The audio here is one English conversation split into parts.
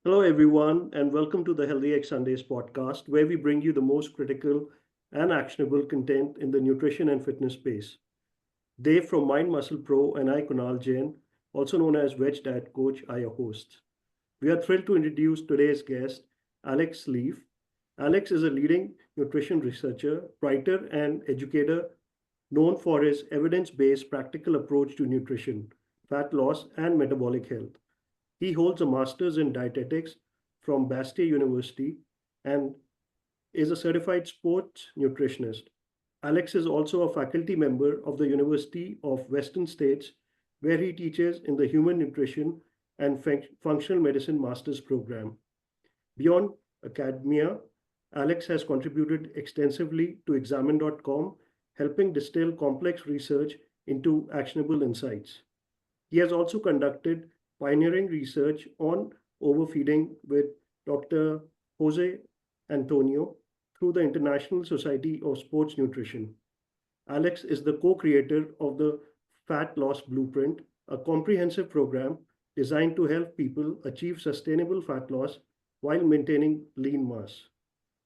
Hello, everyone, and welcome to the HealthyXSundays podcast, where we bring you the most critical and actionable content in the nutrition and fitness space. Dave from Mind Muscle Pro and I, Kunal Jain, also known as Veg Diet Coach, are your hosts. We are thrilled to introduce today's guest, Alex Leaf. Alex is a leading nutrition researcher, writer, and educator known for his evidence based practical approach to nutrition, fat loss, and metabolic health. He holds a master's in dietetics from Bastyr University and is a certified sports nutritionist. Alex is also a faculty member of the University of Western States, where he teaches in the Human Nutrition and Functional Medicine Master's Program. Beyond academia, Alex has contributed extensively to examine.com, helping distill complex research into actionable insights. He has also conducted pioneering research on overfeeding with Dr. Jose Antonio through the International Society of Sports Nutrition. Alex is the co creator of the Fat Loss Blueprint, a comprehensive program designed to help people achieve sustainable fat loss while maintaining lean mass.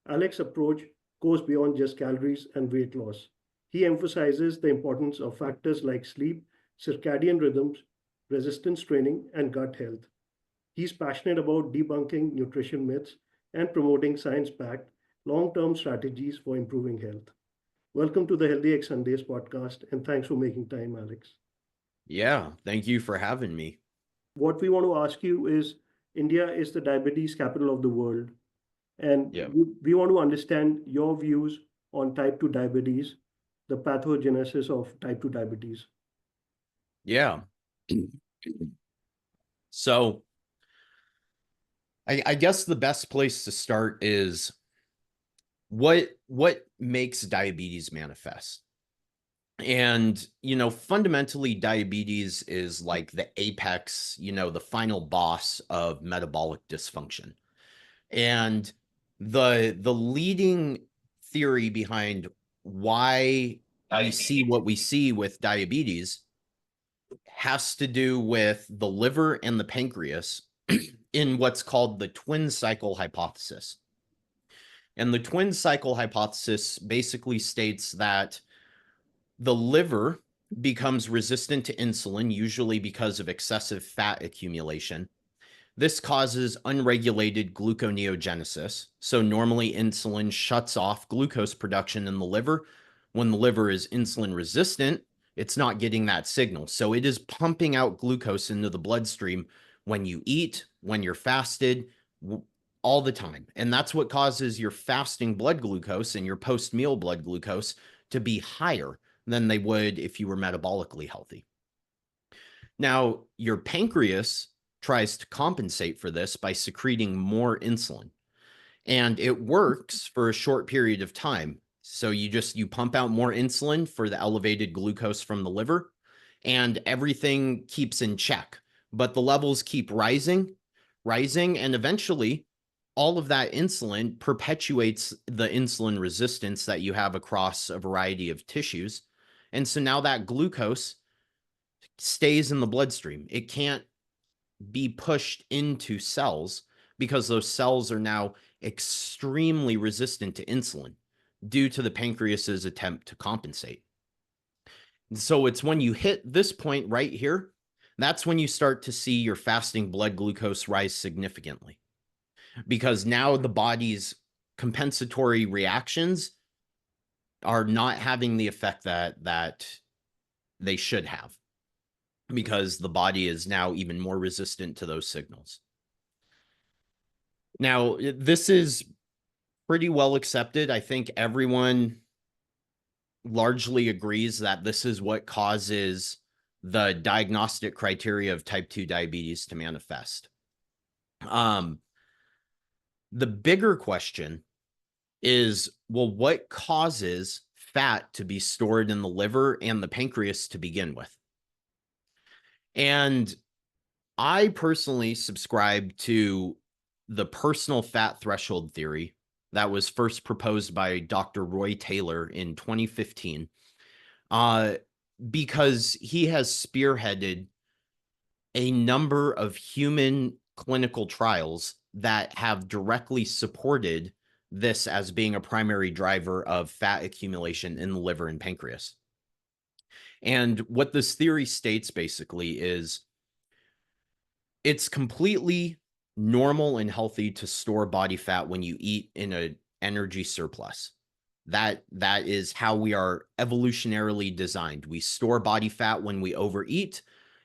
Alex's approach goes beyond just calories and weight loss. He emphasizes the importance of factors like sleep, circadian rhythms, resistance training, and gut health. He's passionate about debunking nutrition myths and promoting science backed long term strategies for improving health. Welcome to the Healthy X Sundays podcast, and thanks for making time, Alex. Yeah, thank you for having me. What we want to ask you is India is the diabetes capital of the world, and Yeah. we want to understand your views on type 2 diabetes, the pathogenesis of type 2 diabetes. Yeah. So I guess the best place to start is what makes diabetes manifest? And, fundamentally diabetes is like the apex, the final boss of metabolic dysfunction. And the leading theory behind why we see what we see with diabetes has to do with the liver and the pancreas in what's called the twin cycle hypothesis. And the twin cycle hypothesis basically states that the liver becomes resistant to insulin, usually because of excessive fat accumulation. This causes unregulated gluconeogenesis. So normally insulin shuts off glucose production in the liver. When the liver is insulin resistant, it's not getting that signal. So it is pumping out glucose into the bloodstream when you eat, when you're fasted, all the time. And that's what causes your fasting blood glucose and your post-meal blood glucose to be higher than they would if you were metabolically healthy. Now, your pancreas tries to compensate for this by secreting more insulin. And it works for a short period of time. So you pump out more insulin for the elevated glucose from the liver, and everything keeps in check. But the levels keep rising, and eventually all of that insulin perpetuates the insulin resistance that you have across a variety of tissues. And so now that glucose stays in the bloodstream. It can't be pushed into cells because those cells are now extremely resistant to insulin due to the pancreas's attempt to compensate. So it's when you hit this point right here, that's when you start to see your fasting blood glucose rise significantly, because now the body's compensatory reactions are not having the effect that they should have, because the body is now even more resistant to those signals. Now, this is pretty well accepted. I think everyone largely agrees that this is what causes the diagnostic criteria of type 2 diabetes to manifest. The bigger question is, well, what causes fat to be stored in the liver and the pancreas to begin with? And I personally subscribe to the personal fat threshold theory that was first proposed by Dr. Roy Taylor in 2015, because he has spearheaded a number of human clinical trials that have directly supported this as being a primary driver of fat accumulation in the liver and pancreas. And what this theory states basically is it's completely normal and healthy to store body fat when you eat in an energy surplus. That is how we are evolutionarily designed. We store body fat when we overeat,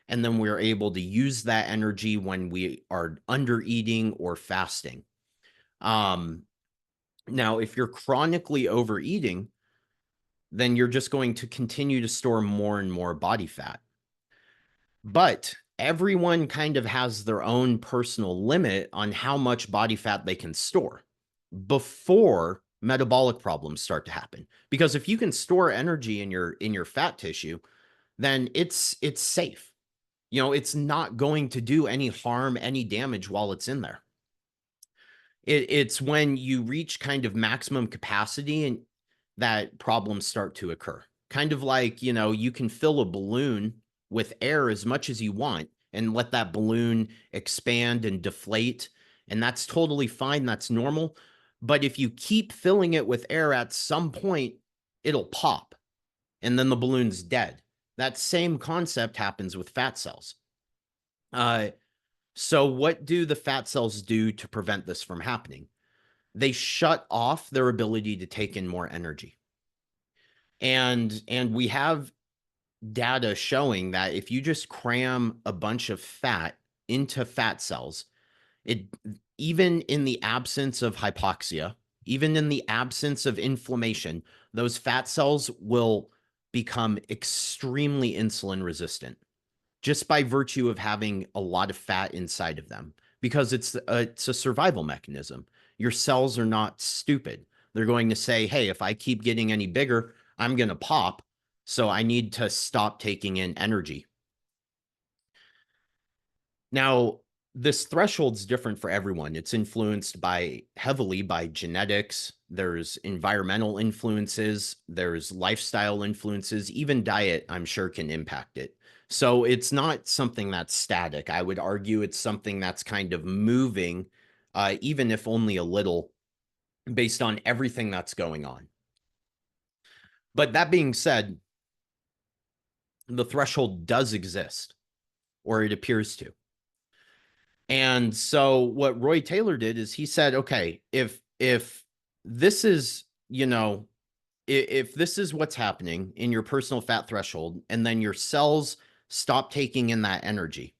and then we're able to use that energy when we are under eating or fasting. Now, if you're chronically overeating, then you're just going to continue to store more and more body fat. But everyone kind of has their own personal limit on how much body fat they can store before metabolic problems start to happen. Because if you can store energy in your fat tissue, then it's safe. You know, it's not going to do any harm, any damage while it's in there. It's when you reach kind of maximum capacity and that problems start to occur. Kind of like, you know, you can fill a balloon with air as much as you want and let that balloon expand and deflate. And that's totally fine. That's normal. But if you keep filling it with air, at some point, it'll pop and then the balloon's dead. That same concept happens with fat cells. So what do the fat cells do to prevent this from happening? They shut off their ability to take in more energy. And we have data showing that if you just cram a bunch of fat into fat cells, it, even in the absence of hypoxia, even in the absence of inflammation, those fat cells will become extremely insulin resistant just by virtue of having a lot of fat inside of them, because it's a survival mechanism. Your cells are not stupid. They're going to say, hey, if I keep getting any bigger, I'm going to pop. So I need to stop taking in energy. Now, this threshold's different for everyone. It's influenced heavily by genetics. There's environmental influences. There's lifestyle influences. Even diet, I'm sure, can impact it. So it's not something that's static. I would argue it's something that's kind of moving, even if only a little, based on everything that's going on. But that being said, the threshold does exist, or it appears to. And so what Roy Taylor did is he said, okay, if this is, you know, if this is what's happening in your personal fat threshold, and then your cells stop taking in that energy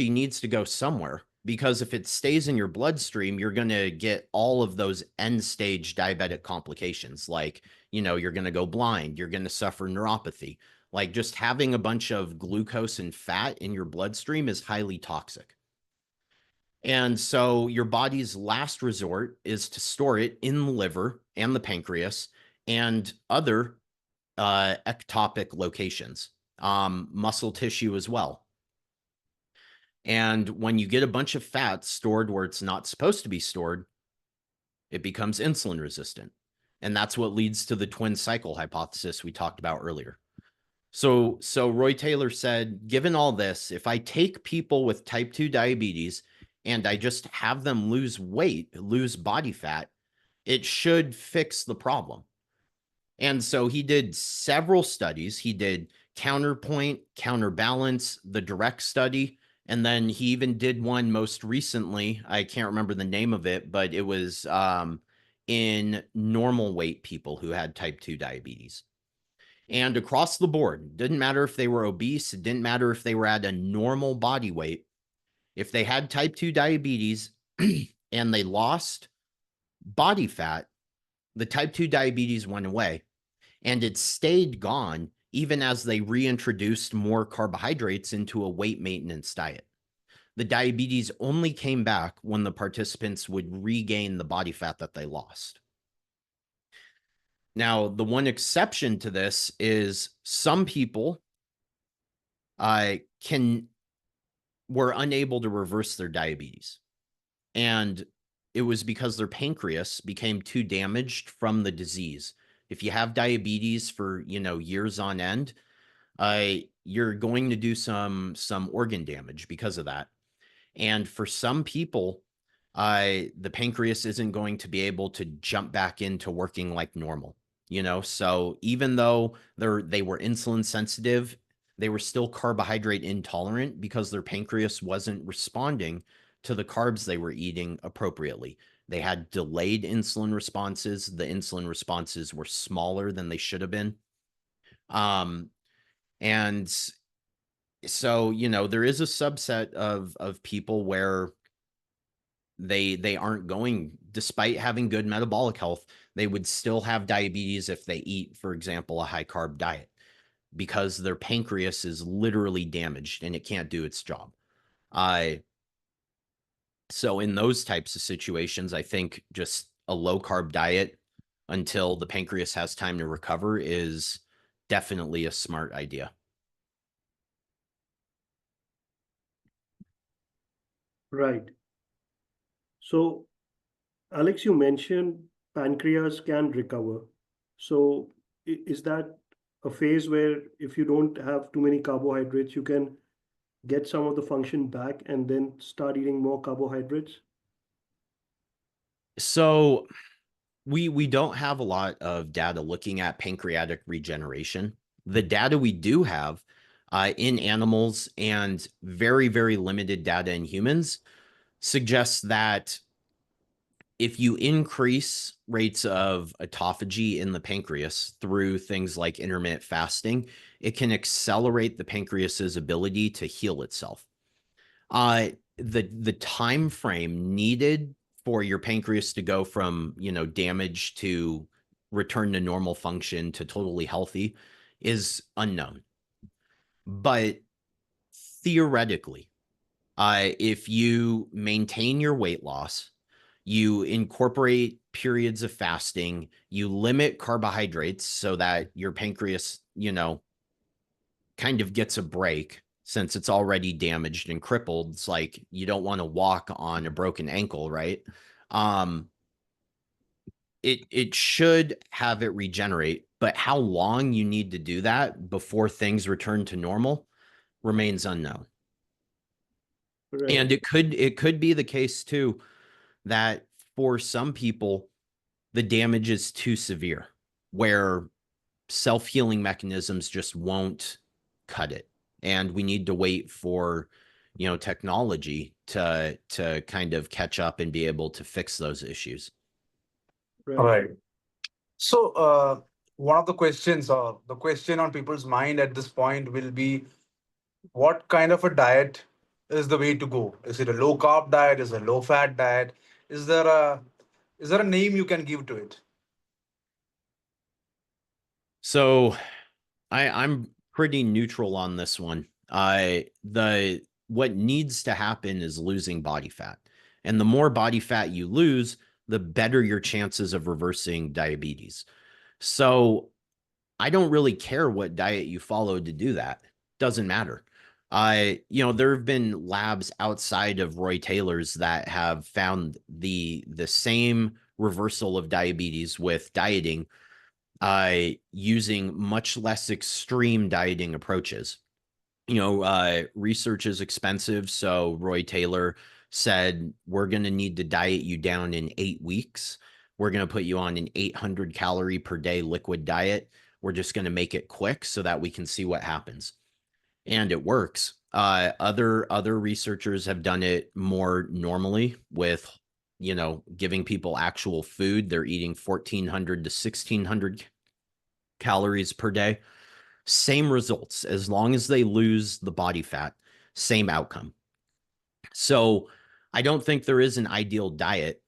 needs to go somewhere, because if it stays in your bloodstream, you're going to get all of those end stage diabetic complications. Like, you know, you're going to go blind, you're going to suffer neuropathy. Like, just having a bunch of glucose and fat in your bloodstream is highly toxic. And so your body's last resort is to store it in the liver and the pancreas and other ectopic locations, muscle tissue as well. And when you get a bunch of fat stored where it's not supposed to be stored, it becomes insulin resistant. And that's what leads to the twin cycle hypothesis we talked about earlier. So Roy Taylor said, given all this, if I take people with type 2 diabetes and I just have them lose weight, lose body fat, it should fix the problem. And so he did several studies. He did Counterpoint, Counterbalance, the direct study, and then he even did one most recently. I can't remember the name of it, but it was in normal weight people who had type 2 diabetes. And across the board, didn't matter if they were obese, it didn't matter if they were at a normal body weight. If they had type 2 diabetes and they lost body fat, the type 2 diabetes went away, and it stayed gone even as they reintroduced more carbohydrates into a weight maintenance diet. The diabetes only came back when the participants would regain the body fat that they lost. Now, the one exception to this is some people were unable to reverse their diabetes. And it was because their pancreas became too damaged from the disease. If you have diabetes for, you know, years on end, you're going to do some organ damage because of that. And for some people, the pancreas isn't going to be able to jump back into working like normal, so even though they were insulin sensitive, they were still carbohydrate intolerant because their pancreas wasn't responding to the carbs they were eating appropriately. They had delayed insulin responses. The insulin responses were smaller than they should have been. And so, there is a subset of people where they aren't going, despite having good metabolic health, they would still have diabetes if they eat, for example, a high carb diet, because their pancreas is literally damaged and it can't do its job. So in those types of situations, I think just a low carb diet until the pancreas has time to recover is definitely a smart idea. Right. So, Alex, you mentioned pancreas can recover. So, is that a phase where if you don't have too many carbohydrates, you can get some of the function back and then start eating more carbohydrates? So we don't have a lot of data looking at pancreatic regeneration. The data we do have in animals and very, very limited data in humans suggests that if you increase rates of autophagy in the pancreas through things like intermittent fasting, it can accelerate the pancreas's ability to heal itself. The time frame needed for your pancreas to go from, damage to return to normal function to totally healthy is unknown. But theoretically, if you maintain your weight loss, you incorporate periods of fasting, you limit carbohydrates so that your pancreas, kind of gets a break since it's already damaged and crippled. It's like you don't want to walk on a broken ankle, right? It should have it regenerate, but how long you need to do that before things return to normal remains unknown. Right. And it could be the case too that for some people the damage is too severe, where self-healing mechanisms just won't cut it, and we need to wait for technology to kind of catch up and be able to fix those issues. Right. Right. So, one of the questions, or the question on people's mind at this point, will be what kind of a diet is the way to go? Is it a low carb diet? Is it a low fat diet? Is there a name you can give to it? So I'm pretty neutral on this one. The what needs to happen is losing body fat, and the more body fat you lose, the better your chances of reversing diabetes. So I don't really care what diet you follow to do that. Doesn't matter. There have been labs outside of Roy Taylor's that have found the same reversal of diabetes with dieting, using much less extreme dieting approaches. Research is expensive, so Roy Taylor said, we're going to need to diet you down in 8 weeks. We're going to put you on an 800 calorie per day liquid diet. We're just going to make it quick so that we can see what happens. And it works. Other researchers have done it more normally with, giving people actual food. They're eating 1,400 to 1,600 calories per day. Same results. As long as they lose the body fat, same outcome. So I don't think there is an ideal diet.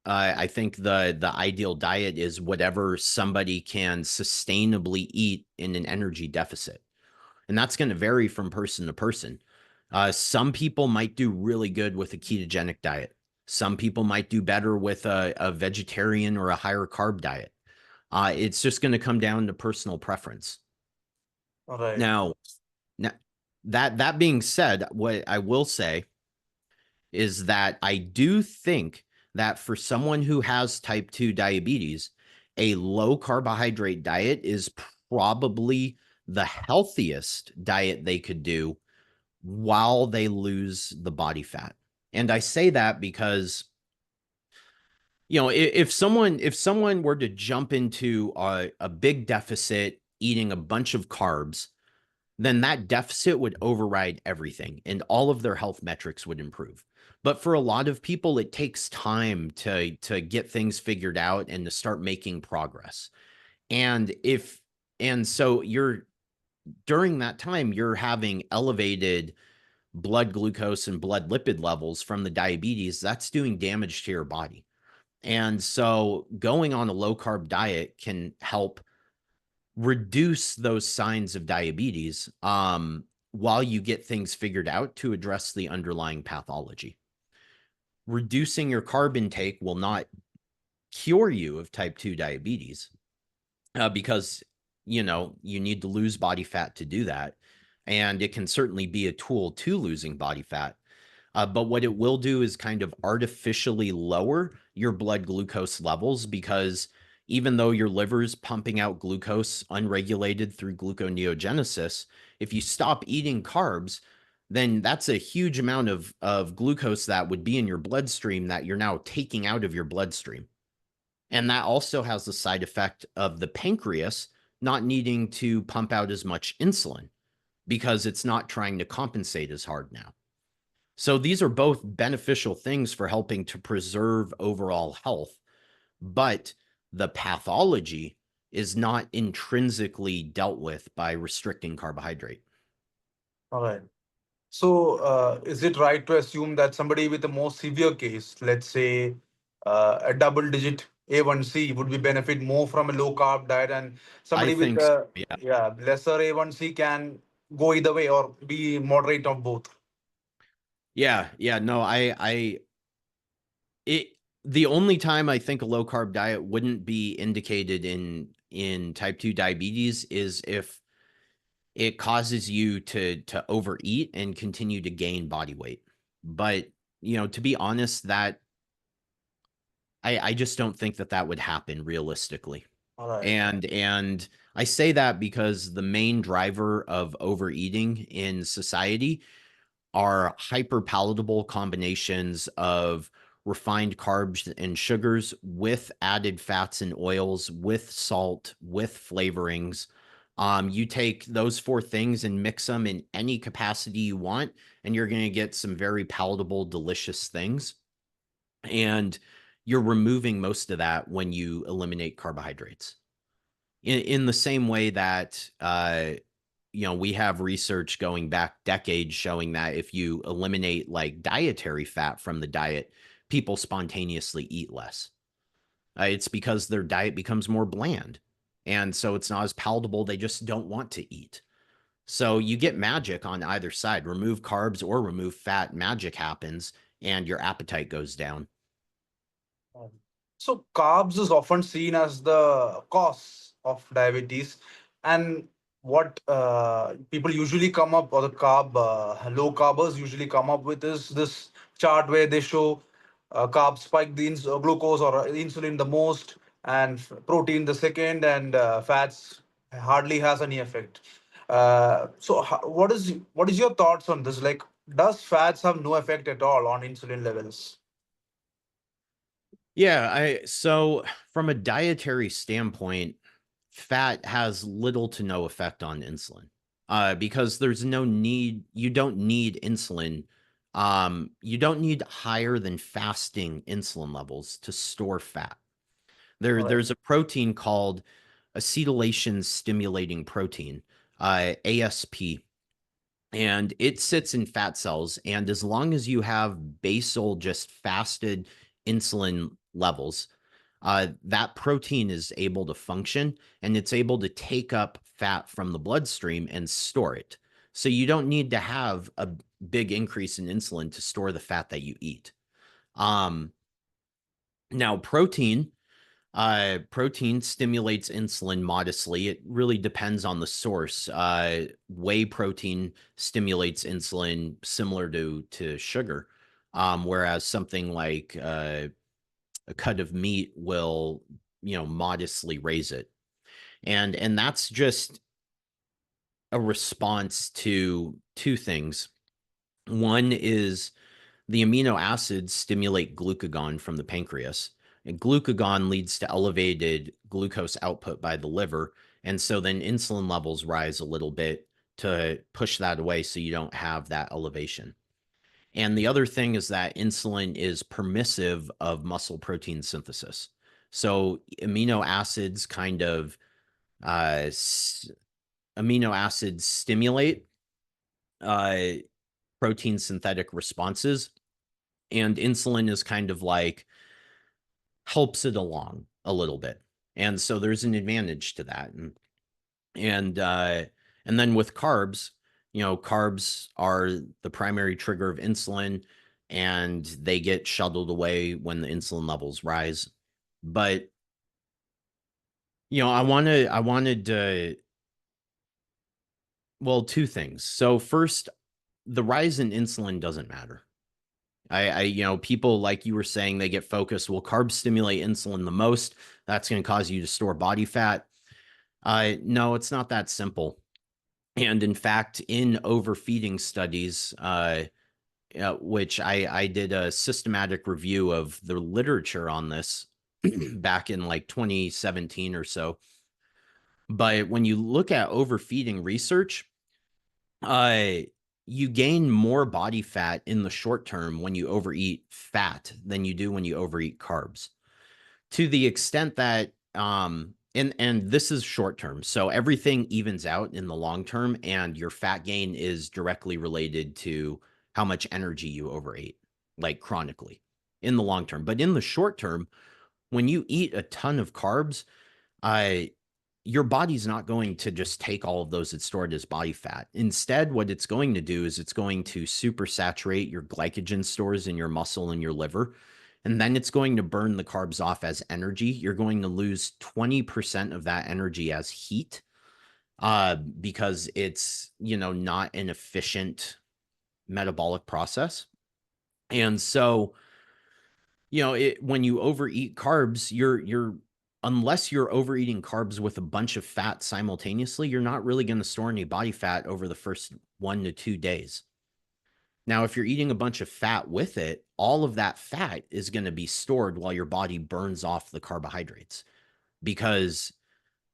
I think the ideal diet is whatever somebody can sustainably eat in an energy deficit. And that's going to vary from person to person. Some people might do really good with a ketogenic diet. Some people might do better with a vegetarian or a higher carb diet. It's just going to come down to personal preference. Right. Now, that being said, what I will say is that I do think that for someone who has type 2 diabetes, a low carbohydrate diet is probably the healthiest diet they could do while they lose the body fat. And I say that because, you know, if someone were to jump into a big deficit, eating a bunch of carbs, then that deficit would override everything and all of their health metrics would improve. But for a lot of people, it takes time to get things figured out and to start making progress. And so during that time, you're having elevated blood glucose and blood lipid levels from the diabetes. That's doing damage to your body. And so going on a low carb diet can help reduce those signs of diabetes while you get things figured out to address the underlying pathology. Reducing your carb intake will not cure you of type 2 diabetes because, you know, you need to lose body fat to do that. And it can certainly be a tool to losing body fat. But what it will do is kind of artificially lower your blood glucose levels, because even though your liver is pumping out glucose unregulated through gluconeogenesis, if you stop eating carbs, then that's a huge amount of glucose that would be in your bloodstream that you're now taking out of your bloodstream. And that also has the side effect of the pancreas not needing to pump out as much insulin because it's not trying to compensate as hard now. So these are both beneficial things for helping to preserve overall health, but the pathology is not intrinsically dealt with by restricting carbohydrate. All right. So, is it right to assume that somebody with a more severe case, let's say a double-digit A1C, would be benefit more from a low-carb diet, and I somebody with think, so, yeah. lesser A1C can go either way or be moderate of both? Yeah, no, the only time I think a low carb diet wouldn't be indicated in type 2 diabetes is if it causes you to overeat and continue to gain body weight. But, you know, to be honest, that I just don't think that would happen realistically. All right. And I say that because the main driver of overeating in society are hyper palatable combinations of refined carbs and sugars with added fats and oils, with salt, with flavorings. You take those four things and mix them in any capacity you want, and you're going to get some very palatable, delicious things. And you're removing most of that when you eliminate carbohydrates. In the same way that, you know, we have research going back decades showing that if you eliminate like dietary fat from the diet, people spontaneously eat less. It's because their diet becomes more bland. And so it's not as palatable. They just don't want to eat. So you get magic on either side. Remove carbs or remove fat, magic happens, and your appetite goes down. So carbs is often seen as the cause of diabetes, and what people usually come up, or the low carbers usually come up with, is this chart where they show carbs spike the glucose or insulin the most, and protein the second, and fats hardly has any effect. So what is your thoughts on this? Like, does fats have no effect at all on insulin levels? Yeah, so from a dietary standpoint, fat has little to no effect on insulin. Because there's no need, you don't need insulin. You don't need higher than fasting insulin levels to store fat. All right. There's a protein called acetylation stimulating protein, ASP, and it sits in fat cells. And as long as you have basal, just fasted insulin levels, that protein is able to function, and it's able to take up fat from the bloodstream and store it. So you don't need to have a big increase in insulin to store the fat that you eat. Now protein stimulates insulin modestly. It really depends on the source. Whey protein stimulates insulin similar to sugar, whereas something like a cut of meat will, you know, modestly raise it. And that's just a response to two things. One is the amino acids stimulate glucagon from the pancreas, and glucagon leads to elevated glucose output by the liver. And so then insulin levels rise a little bit to push that away so you don't have that elevation. And the other thing is that insulin is permissive of muscle protein synthesis. So amino acids stimulate protein synthetic responses, and insulin is kind of like helps it along a little bit. And so there's an advantage to that. And then with carbs, carbs are the primary trigger of insulin, and they get shuttled away when the insulin levels rise. But I wanted to, well, two things. So first, the rise in insulin doesn't matter. People, like you were saying, they get focused. Well, carbs stimulate insulin the most. That's going to cause you to store body fat. No, it's not that simple. And in fact, in overfeeding studies, which I did a systematic review of the literature on this back in like 2017 or so. But when you look at overfeeding research, you gain more body fat in the short term when you overeat fat than you do when you overeat carbs, to the extent that and this is short term. So everything evens out in the long term, and your fat gain is directly related to how much energy you overate, like chronically in the long term. But in the short term, when you eat a ton of carbs, your body's not going to just take all of those and store it as body fat. Instead, what it's going to do is it's going to supersaturate your glycogen stores in your muscle and your liver. And then it's going to burn the carbs off as energy. You're going to lose 20% of that energy as heat because it's, not an efficient metabolic process. And so, when you overeat carbs, unless you're overeating carbs with a bunch of fat simultaneously, you're not really going to store any body fat over the first 1 to 2 days. Now, if you're eating a bunch of fat with it, all of that fat is going to be stored while your body burns off the carbohydrates, because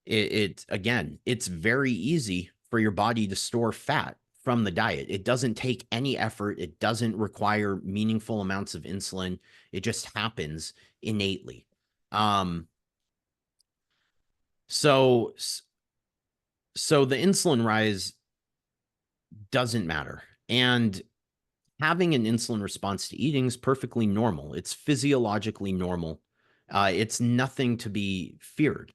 it's very easy for your body to store fat from the diet. It doesn't take any effort. It doesn't require meaningful amounts of insulin. It just happens innately. So the insulin rise doesn't matter. And having an insulin response to eating is perfectly normal. It's physiologically normal. It's nothing to be feared.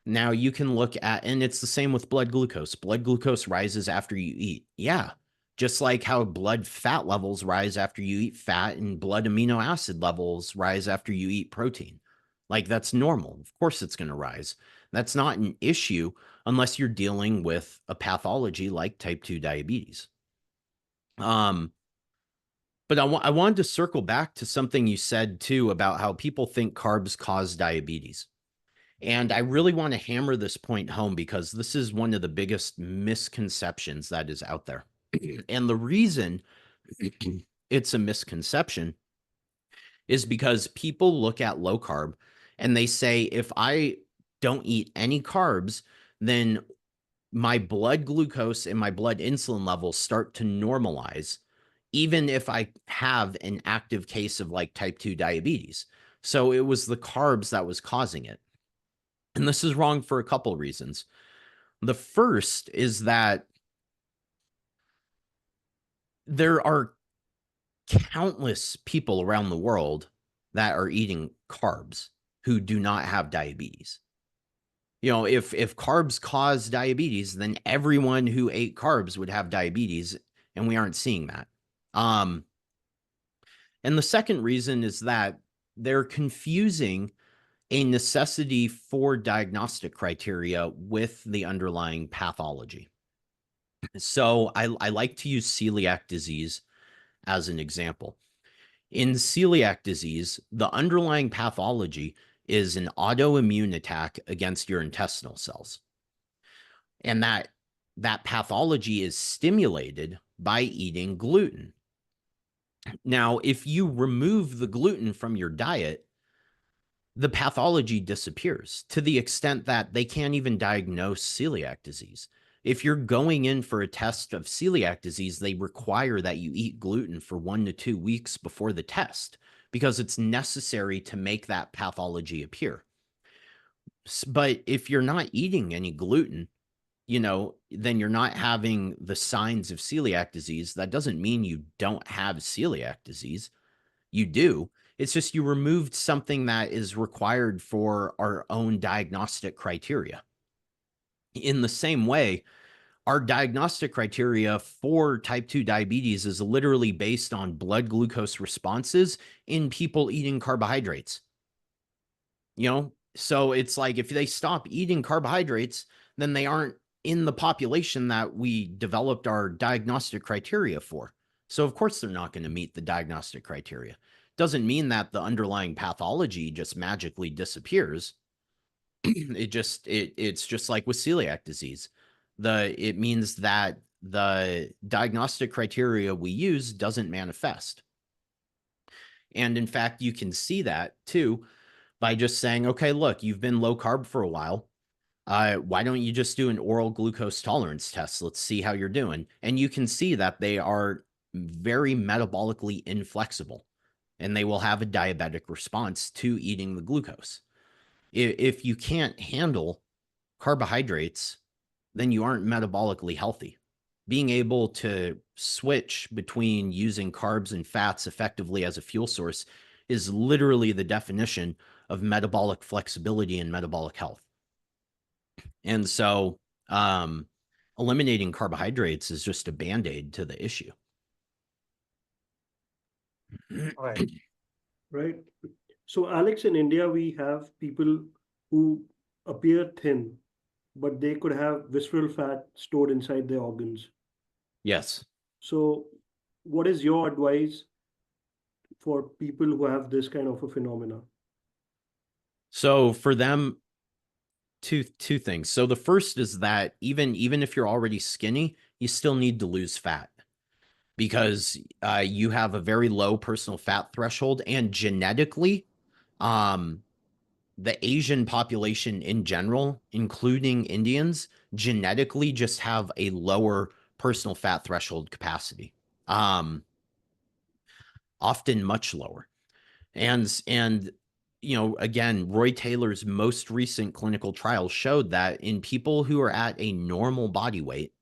Now you can look at, and it's the same with blood glucose. Blood glucose rises after you eat. Yeah. Just like how blood fat levels rise after you eat fat, and blood amino acid levels rise after you eat protein. Like, that's normal. Of course it's going to rise. That's not an issue unless you're dealing with a pathology like type 2 diabetes. But I wanted to circle back to something you said too about how people think carbs cause diabetes. And I really want to hammer this point home, because this is one of the biggest misconceptions that is out there. And the reason it's a misconception is because people look at low carb and they say, if I don't eat any carbs, then my blood glucose and my blood insulin levels start to normalize, even if I have an active case of like type 2 diabetes. So it was the carbs that was causing it. And this is wrong for a couple reasons. The first is that there are countless people around the world that are eating carbs who do not have diabetes. If carbs cause diabetes, then everyone who ate carbs would have diabetes, and we aren't seeing that. And the second reason is that they're confusing a necessity for diagnostic criteria with the underlying pathology. So I like to use celiac disease as an example. In celiac disease, the underlying pathology is an autoimmune attack against your intestinal cells. And that pathology is stimulated by eating gluten. Now, if you remove the gluten from your diet, the pathology disappears to the extent that they can't even diagnose celiac disease. If you're going in for a test of celiac disease, they require that you eat gluten for 1 to 2 weeks before the test because it's necessary to make that pathology appear. But if you're not eating any gluten, then you're not having the signs of celiac disease. That doesn't mean you don't have celiac disease. You do. It's just you removed something that is required for our own diagnostic criteria. In the same way, our diagnostic criteria for type 2 diabetes is literally based on blood glucose responses in people eating carbohydrates. So it's like if they stop eating carbohydrates, then they aren't in the population that we developed our diagnostic criteria for. So of course they're not going to meet the diagnostic criteria. Doesn't mean that the underlying pathology just magically disappears. It's just like with celiac disease. It means that the diagnostic criteria we use doesn't manifest. And in fact, you can see that too by just saying, okay, look, you've been low carb for a while. Why don't you just do an oral glucose tolerance test? Let's see how you're doing. And you can see that they are very metabolically inflexible and they will have a diabetic response to eating the glucose. If you can't handle carbohydrates, then you aren't metabolically healthy. Being able to switch between using carbs and fats effectively as a fuel source is literally the definition of metabolic flexibility and metabolic health. And so eliminating carbohydrates is just a band-aid to the issue. Right. Right. So, Alex, in India, we have people who appear thin, but they could have visceral fat stored inside their organs. Yes. So, what is your advice for people who have this kind of a phenomena? So for them, two things. So the first is that even if you're already skinny, you still need to lose fat because you have a very low personal fat threshold, and genetically, the Asian population in general, including Indians, genetically just have a lower personal fat threshold capacity, often much lower. And again, Roy Taylor's most recent clinical trial showed that in people who are at a normal body weight,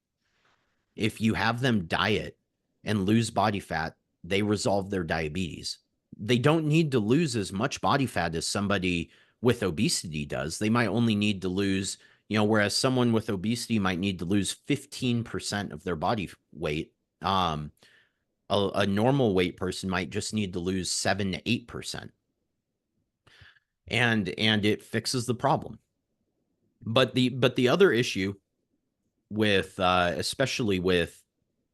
if you have them diet and lose body fat, they resolve their diabetes. They don't need to lose as much body fat as somebody with obesity does. They might only need to lose, whereas someone with obesity might need to lose 15% of their body weight. A normal weight person might just need to lose 7 to 8%. And it fixes the problem. But the other issue with especially with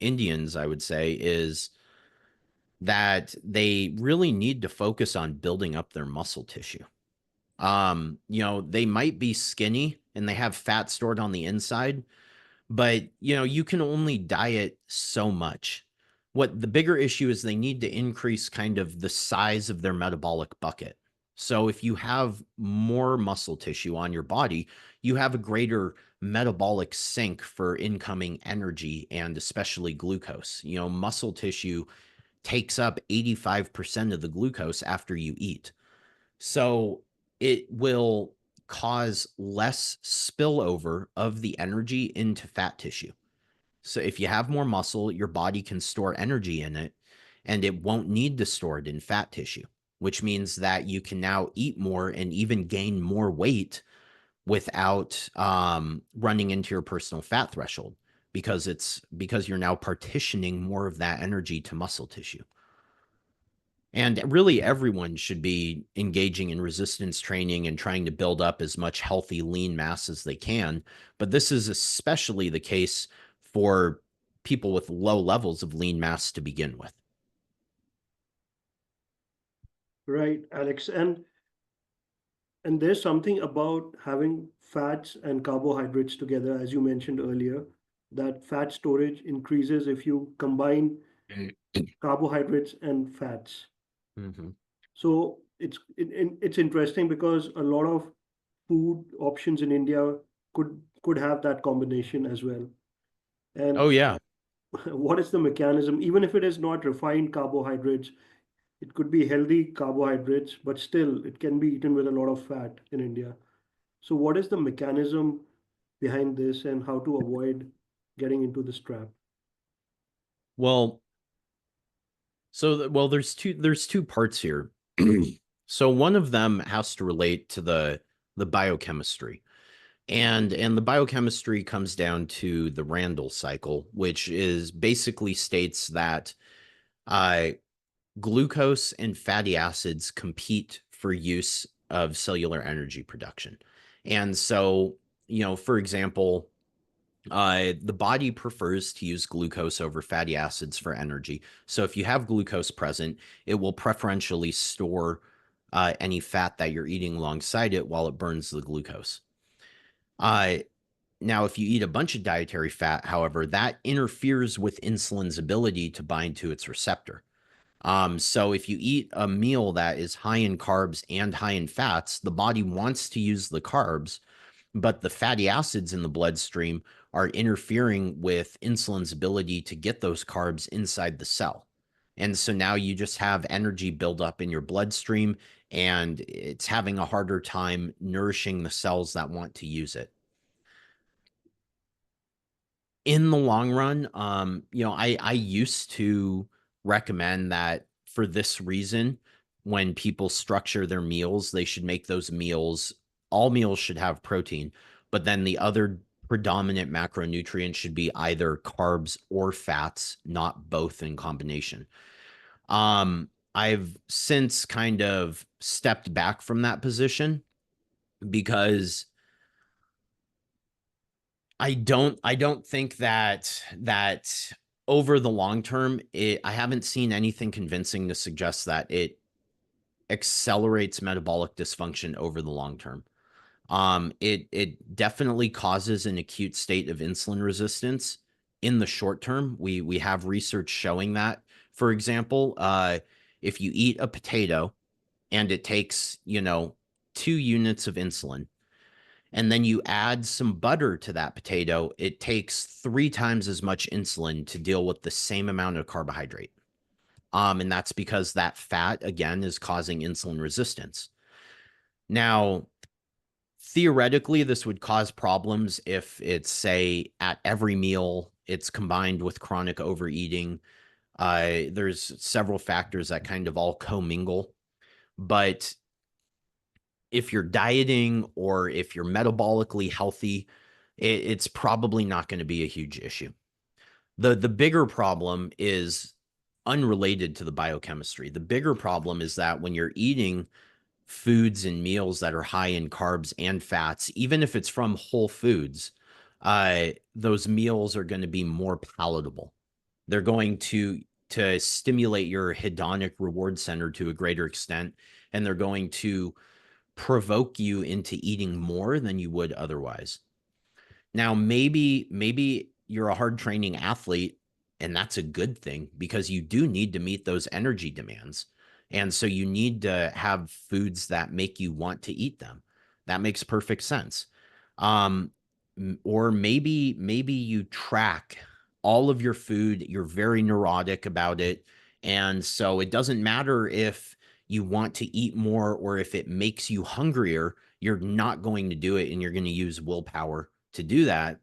Indians, I would say, is that they really need to focus on building up their muscle tissue. They might be skinny and they have fat stored on the inside, but you can only diet so much. What the bigger issue is, they need to increase kind of the size of their metabolic bucket. So if you have more muscle tissue on your body, you have a greater metabolic sink for incoming energy and especially glucose. Muscle tissue takes up 85% of the glucose after you eat. So it will cause less spillover of the energy into fat tissue. So if you have more muscle, your body can store energy in it and it won't need to store it in fat tissue, which means that you can now eat more and even gain more weight without running into your personal fat threshold because you're now partitioning more of that energy to muscle tissue. And really everyone should be engaging in resistance training and trying to build up as much healthy lean mass as they can. But this is especially the case for people with low levels of lean mass to begin with. Right, Alex. And there's something about having fats and carbohydrates together, as you mentioned earlier, that fat storage increases if you combine carbohydrates and fats. Mm-hmm. So it's interesting because a lot of food options in India could have that combination as well. Oh And yeah. what is the mechanism? Even if it is not refined carbohydrates, it could be healthy carbohydrates, but still it can be eaten with a lot of fat in India. So what is the mechanism behind this and how to avoid getting into this trap? Well, there's two parts here. So one of them has to relate to the biochemistry. And the biochemistry comes down to the Randall cycle, which is basically states that uh, glucose and fatty acids compete for use of cellular energy production. And so, for example, the body prefers to use glucose over fatty acids for energy. So if you have glucose present, it will preferentially store any fat that you're eating alongside it while it burns the glucose. Uh, Now, if you eat a bunch of dietary fat, however, that interferes with insulin's ability to bind to its receptor. So if you eat a meal that is high in carbs and high in fats, the body wants to use the carbs, but the fatty acids in the bloodstream are interfering with insulin's ability to get those carbs inside the cell. And so now you just have energy build up in your bloodstream, and it's having a harder time nourishing the cells that want to use it. In the long run, I used to recommend that for this reason, when people structure their meals, they should make those meals, all meals should have protein, but then the other predominant macronutrient should be either carbs or fats, not both in combination. I've since kind of stepped back from that position because I don't think that over the long term, I haven't seen anything convincing to suggest that it accelerates metabolic dysfunction over the long term. It definitely causes an acute state of insulin resistance in the short term. We have research showing that. For example, if you eat a potato and it takes, 2 units of insulin, and then you add some butter to that potato, it takes 3 times as much insulin to deal with the same amount of carbohydrate. And that's because that fat, again, is causing insulin resistance. Now, theoretically, this would cause problems if it's, say, at every meal, it's combined with chronic overeating. There's several factors that kind of all commingle. But if you're dieting or if you're metabolically healthy, it's probably not going to be a huge issue. The bigger problem is unrelated to the biochemistry. The bigger problem is that when you're eating foods and meals that are high in carbs and fats, even if it's from whole foods, those meals are going to be more palatable. They're going to stimulate your hedonic reward center to a greater extent, and they're going to provoke you into eating more than you would otherwise. Now, maybe you're a hard training athlete, and that's a good thing because you do need to meet those energy demands. And so you need to have foods that make you want to eat them. That makes perfect sense. Um, or maybe you track all of your food, you're very neurotic about it. And so it doesn't matter if you want to eat more or if it makes you hungrier, you're not going to do it and you're going to use willpower to do that,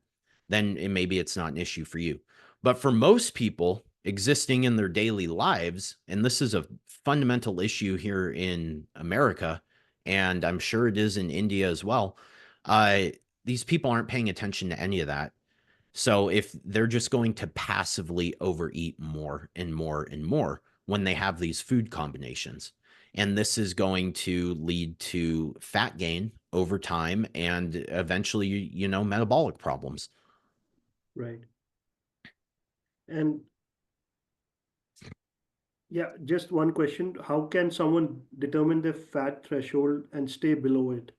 then maybe it's not an issue for you. But for most people existing in their daily lives, and this is a fundamental issue here in America, and I'm sure it is in India as well, these people aren't paying attention to any of that. So if they're just going to passively overeat more and more and more when they have these food combinations, and this is going to lead to fat gain over time and eventually, metabolic problems. Right. And yeah, just one question. How can someone determine their fat threshold and stay below it?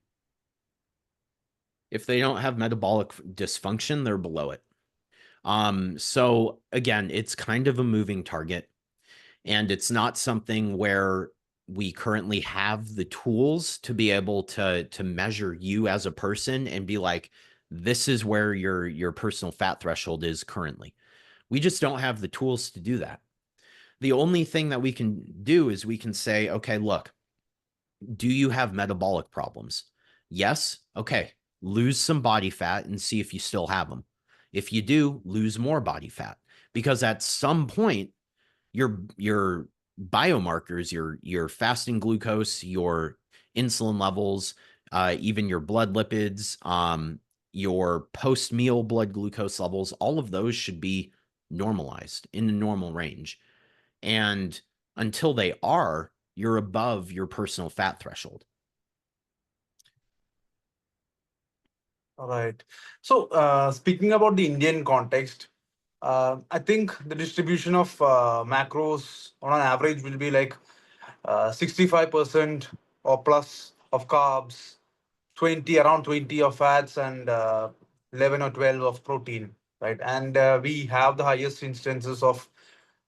If they don't have metabolic dysfunction, they're below it. So again, it's kind of a moving target, and it's not something where we currently have the tools to be able to measure you as a person and be like, this is where your personal fat threshold is currently. We just don't have the tools to do that. The only thing that we can do is we can say, okay, look, do you have metabolic problems? Yes. Okay. Lose some body fat and see if you still have them. If you do, lose more body fat, because at some point your biomarkers, your fasting glucose, your insulin levels, even your blood lipids, your post-meal blood glucose levels, all of those should be normalized in the normal range. And until they are, you're above your personal fat threshold. All right. So speaking about the Indian context, I think the distribution of macros on an average will be like 65% or plus of carbs, 20 around 20 of fats, and 11 or 12 of protein, right? And we have the highest instances of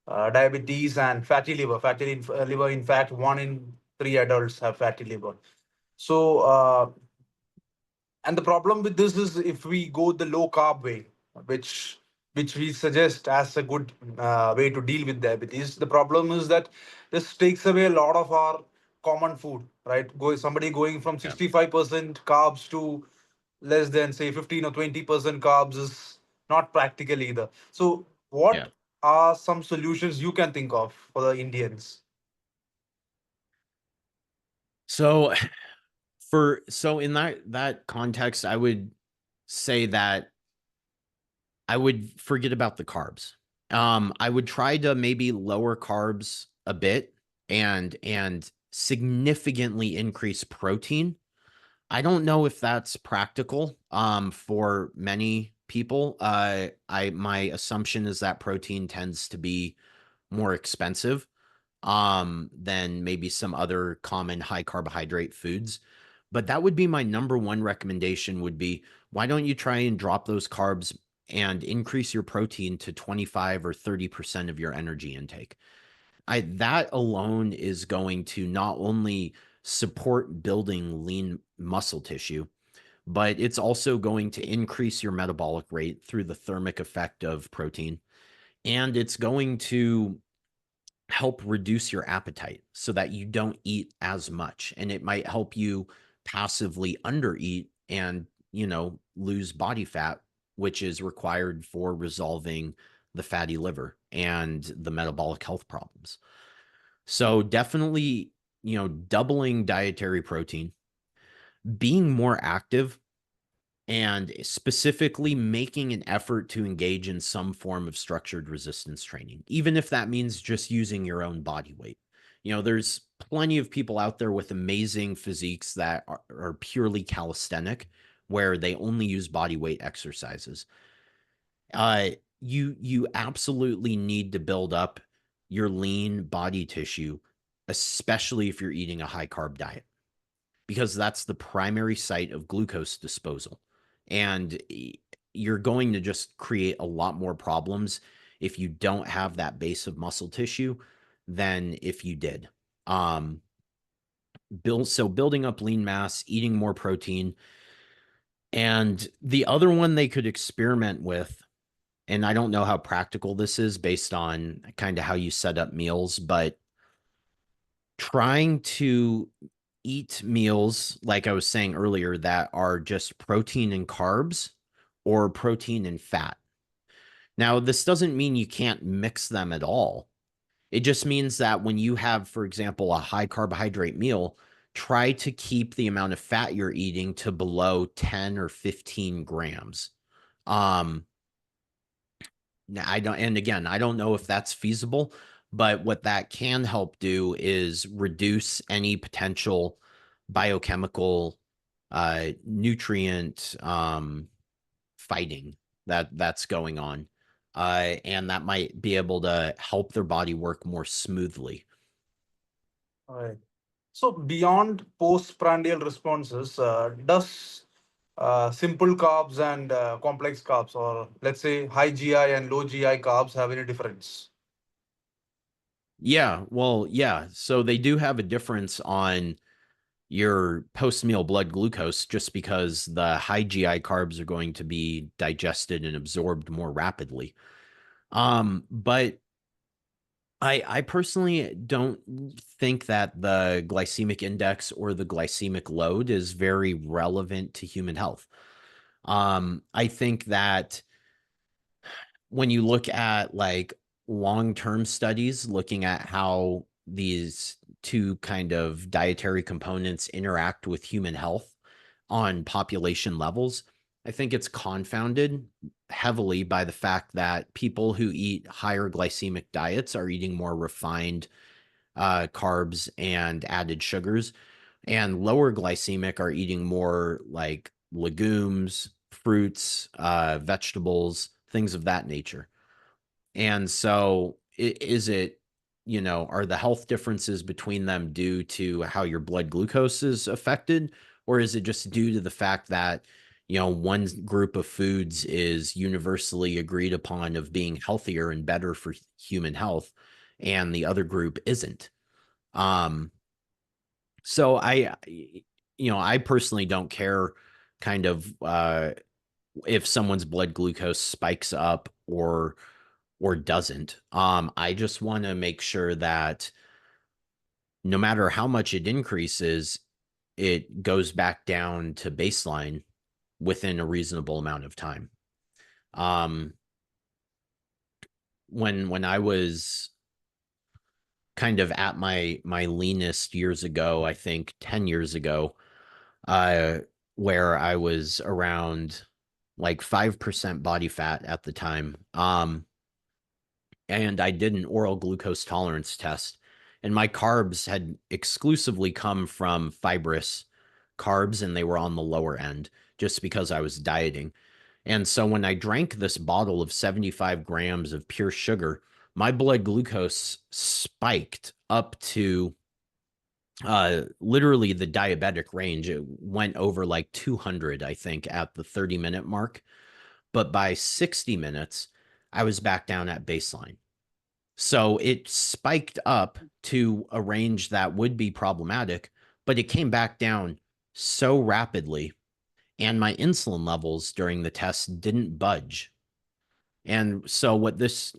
diabetes and fatty liver. Liver, in fact, 1 in 3 adults have fatty liver. So and the problem with this is, if we go the low carb way, which which we suggest as a good way to deal with diabetes, the problem is that this takes away a lot of our common food, right? Somebody going from Yeah. 65% carbs to less than, say, 15 or 20% carbs is not practical either. So Yeah. what are some solutions you can think of for the Indians? So in that context, I would say that I would forget about the carbs. I would try to maybe lower carbs a bit and significantly increase protein. I don't know if that's practical for many people. My assumption is that protein tends to be more expensive than maybe some other common high carbohydrate foods. But that would be my number one recommendation, would be, why don't you try and drop those carbs and increase your protein to 25 or 30% of your energy intake. That alone is going to not only support building lean muscle tissue, but it's also going to increase your metabolic rate through the thermic effect of protein. And it's going to help reduce your appetite so that you don't eat as much. And it might help you passively undereat and, lose body fat, which is required for resolving the fatty liver and the metabolic health problems. So definitely, doubling dietary protein, being more active, and specifically making an effort to engage in some form of structured resistance training, even if that means just using your own body weight. There's plenty of people out there with amazing physiques that are purely calisthenic, where they only use body weight exercises. You absolutely need to build up your lean body tissue, especially if you're eating a high carb diet, because that's the primary site of glucose disposal. And you're going to just create a lot more problems if you don't have that base of muscle tissue than if you did. Building up lean mass, eating more protein. And the other one they could experiment with, and I don't know how practical this is based on kind of how you set up meals, but trying to eat meals, like I was saying earlier, that are just protein and carbs or protein and fat. Now, this doesn't mean you can't mix them at all. It just means that when you have, for example, a high carbohydrate meal, try to keep the amount of fat you're eating to below 10 or 15 grams. I don't know if that's feasible, but what that can help do is reduce any potential biochemical nutrient fighting that's going on. And that might be able to help their body work more smoothly. All right. So beyond postprandial responses, does simple carbs and complex carbs, or let's say high GI and low GI carbs have any difference? Yeah, well, yeah. So they do have a difference on your post-meal blood glucose just because the high GI carbs are going to be digested and absorbed more rapidly. But I personally don't think that the glycemic index or the glycemic load is very relevant to human health. I think that when you look at like long-term studies looking at how these two kind of dietary components interact with human health on population levels, I think it's confounded heavily by the fact that people who eat higher glycemic diets are eating more refined carbs and added sugars, and lower glycemic are eating more like legumes, fruits, vegetables, things of that nature. And so is it, are the health differences between them due to how your blood glucose is affected? Or is it just due to the fact that, one group of foods is universally agreed upon of being healthier and better for human health, and the other group isn't? So I personally don't care kind of if someone's blood glucose spikes up or doesn't. I just want to make sure that no matter how much it increases, it goes back down to baseline within a reasonable amount of time. When I was kind of at my leanest years ago, I think 10 years ago, where I was around like 5% body fat at the time. And I did an oral glucose tolerance test, and my carbs had exclusively come from fibrous carbs, and they were on the lower end just because I was dieting. And so when I drank this bottle of 75 grams of pure sugar, my blood glucose spiked up to literally the diabetic range. It went over like 200, I think, at the 30-minute mark. But by 60 minutes, I was back down at baseline. So it spiked up to a range that would be problematic, but it came back down so rapidly. And my insulin levels during the test didn't budge. And so what this,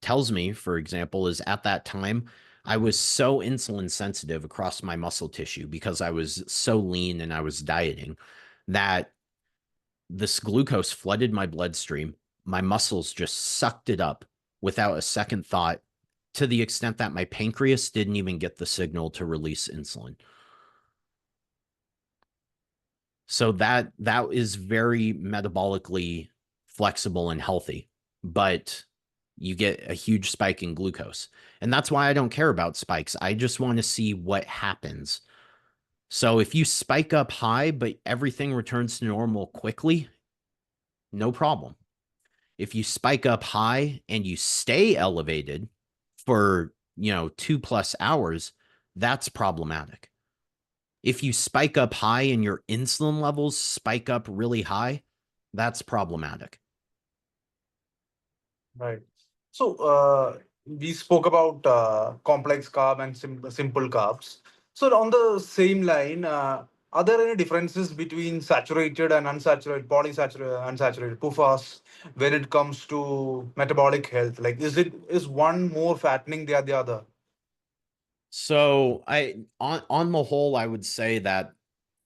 tells me, for example, is at that time, I was so insulin sensitive across my muscle tissue because I was so lean and I was dieting that this glucose flooded my bloodstream. My muscles just sucked it up without a second thought, to the extent that my pancreas didn't even get the signal to release insulin. So that is very metabolically flexible and healthy, but you get a huge spike in glucose. And that's why I don't care about spikes. I just want to see what happens. So if you spike up high, but everything returns to normal quickly, no problem. If you spike up high and you stay elevated for, 2+ hours, that's problematic. If you spike up high and your insulin levels spike up really high, that's problematic. Right. So we spoke about complex carb and simple carbs. So on the same line, are there any differences between saturated and unsaturated, polysaturated, unsaturated, PUFAs, when it comes to metabolic health? Like, is one more fattening than the other? So on the whole, I would say that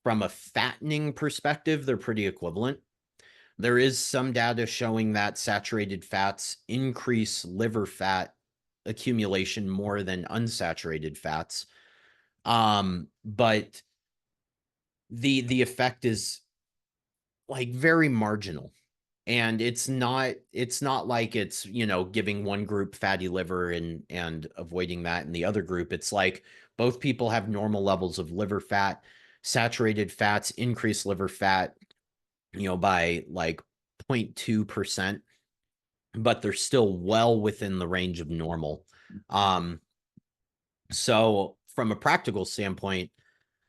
from a fattening perspective, they're pretty equivalent. There is some data showing that saturated fats increase liver fat accumulation more than unsaturated fats. But the effect is like very marginal. And it's not like it's, giving one group fatty liver and avoiding that in the other group. It's like both people have normal levels of liver fat. Saturated fats increase liver fat, by like 0.2%, but they're still well within the range of normal. So from a practical standpoint,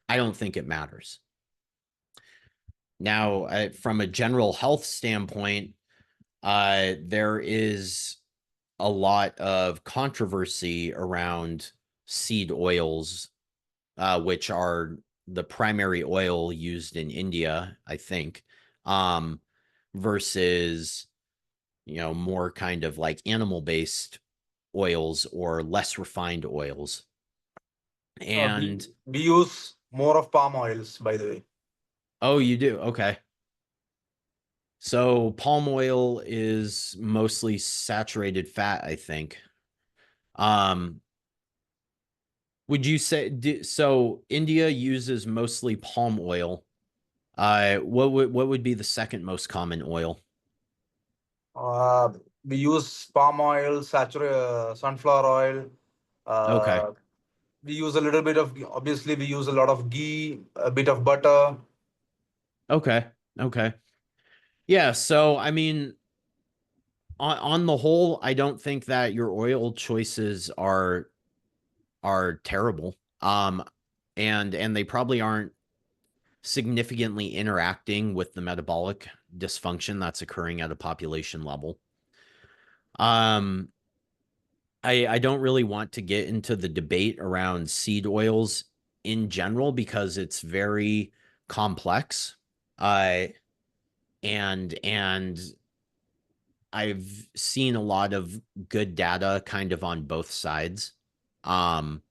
I don't think it matters. Now, from a general health standpoint, there is a lot of controversy around seed oils, which are the primary oil used in India, I think, versus, more kind of like animal-based oils or less refined oils. And we use more of palm oils, by the way. oh, you do? Okay. So palm oil is mostly saturated fat, I think. Would you say so? India uses mostly palm oil. What would be the second most common oil? Uh, we use palm oil, sunflower oil. Okay. We use a little bit of, obviously, we use a lot of ghee, a bit of butter. Okay. Okay. Yeah. So, I mean, on the whole, I don't think that your oil choices are terrible. And they probably aren't significantly interacting with the metabolic dysfunction that's occurring at a population level. I don't really want to get into the debate around seed oils in general because it's very complex. And I've seen a lot of good data kind of on both sides. But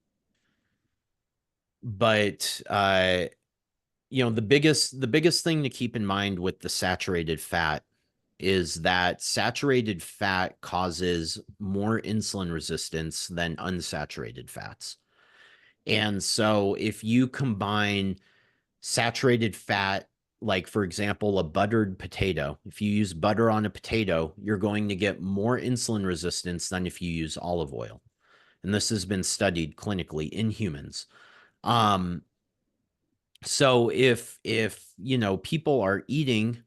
the biggest thing to keep in mind with the saturated fat is that saturated fat causes more insulin resistance than unsaturated fats. And so if you combine saturated fat, like for example, a buttered potato, if you use butter on a potato, you're going to get more insulin resistance than if you use olive oil. And this has been studied clinically in humans. So if people are eating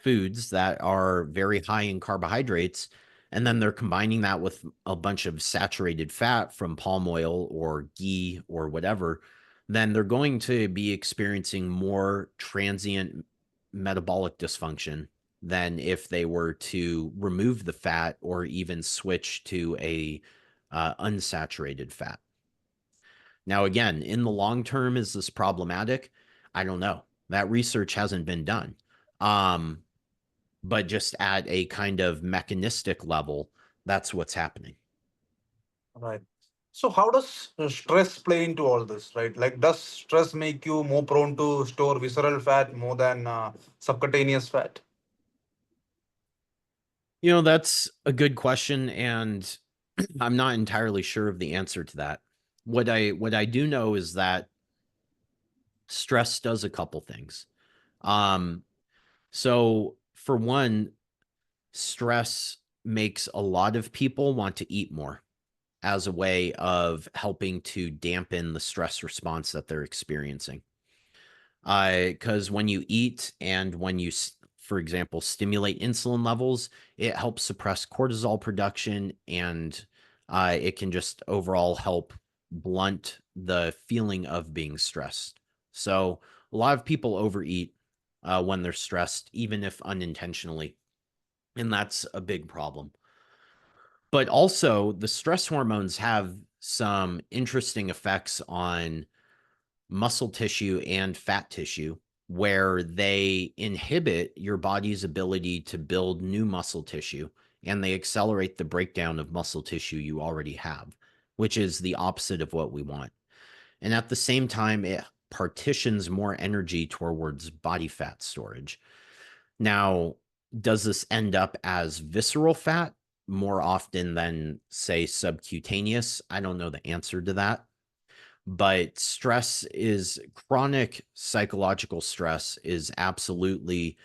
foods that are very high in carbohydrates, and then they're combining that with a bunch of saturated fat from palm oil or ghee or whatever, then they're going to be experiencing more transient metabolic dysfunction than if they were to remove the fat or even switch to a unsaturated fat. Now, again, in the long term, is this problematic? I don't know. That research hasn't been done. But just at a kind of mechanistic level, that's what's happening. Right. So how does stress play into all this, right? Like, does stress make you more prone to store visceral fat more than subcutaneous fat? That's a good question, and I'm not entirely sure of the answer to that. What I do know is that stress does a couple things. So for one, stress makes a lot of people want to eat more as a way of helping to dampen the stress response that they're experiencing. Because when you eat and when you, for example, stimulate insulin levels, it helps suppress cortisol production, and it can just overall help blunt the feeling of being stressed. So a lot of people overeat when they're stressed, even if unintentionally, and that's a big problem. But also, the stress hormones have some interesting effects on muscle tissue and fat tissue, where they inhibit your body's ability to build new muscle tissue, and they accelerate the breakdown of muscle tissue you already have, which is the opposite of what we want. And at the same time, it partitions more energy towards body fat storage. Now, does this end up as visceral fat more often than, say, subcutaneous? I don't know the answer to that. But chronic psychological stress is absolutely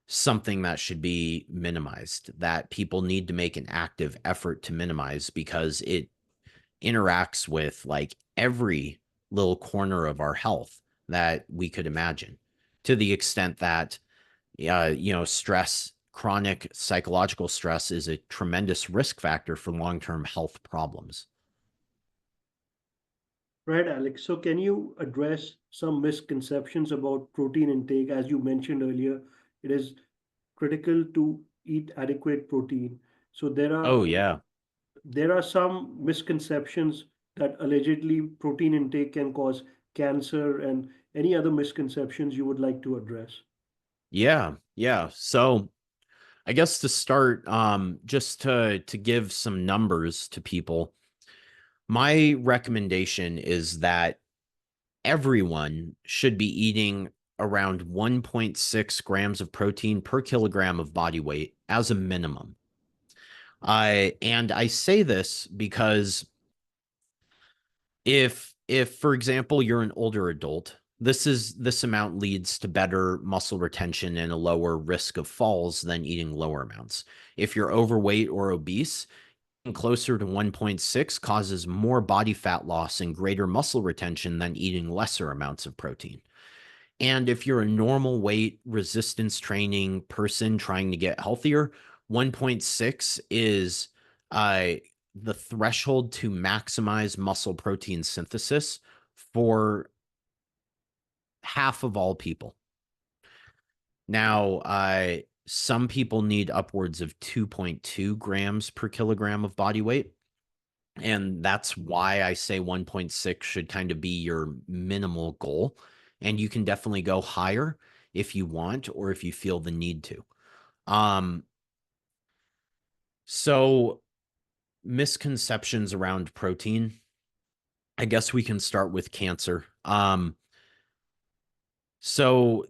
something that should be minimized, that people need to make an active effort to minimize, because it interacts with like every little corner of our health that we could imagine, to the extent that stress, chronic psychological stress, is a tremendous risk factor for long-term health problems. Right, Alex. So can you address some misconceptions about protein intake? As you mentioned earlier, it is critical to eat adequate protein. So Oh, yeah. there are some misconceptions that allegedly protein intake can cause cancer and any other misconceptions you would like to address. Yeah. Yeah. So I guess to start, just to give some numbers to people, my recommendation is that everyone should be eating around 1.6 grams of protein per kilogram of body weight as a minimum. And I say this because if for example you're an older adult, this amount leads to better muscle retention and a lower risk of falls than eating lower amounts. If you're overweight or obese, closer to 1.6 causes more body fat loss and greater muscle retention than eating lesser amounts of protein. And if you're a normal weight resistance training person trying to get healthier, 1.6 is uh, the threshold to maximize muscle protein synthesis for half of all people. Now, some people need upwards of 2.2 grams per kilogram of body weight. And that's why I say 1.6 should kind of be your minimal goal. And you can definitely go higher if you want or if you feel the need to. Um, so misconceptions around protein. I guess we can start with cancer. So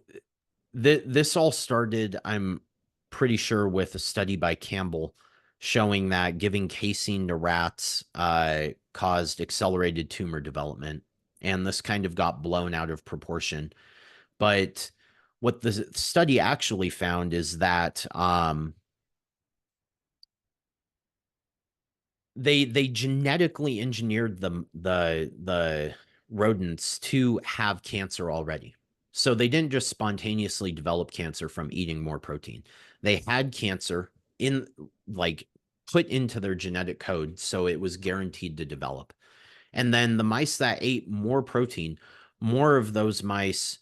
this all started, I'm pretty sure, with a study by Campbell showing that giving casein to rats caused accelerated tumor development. And this kind of got blown out of proportion. But what the study actually found is that they genetically engineered the rodents to have cancer already. So they didn't just spontaneously develop cancer from eating more protein. They had cancer in like put into their genetic code, so it was guaranteed to develop. And then the mice that ate more protein, more of those mice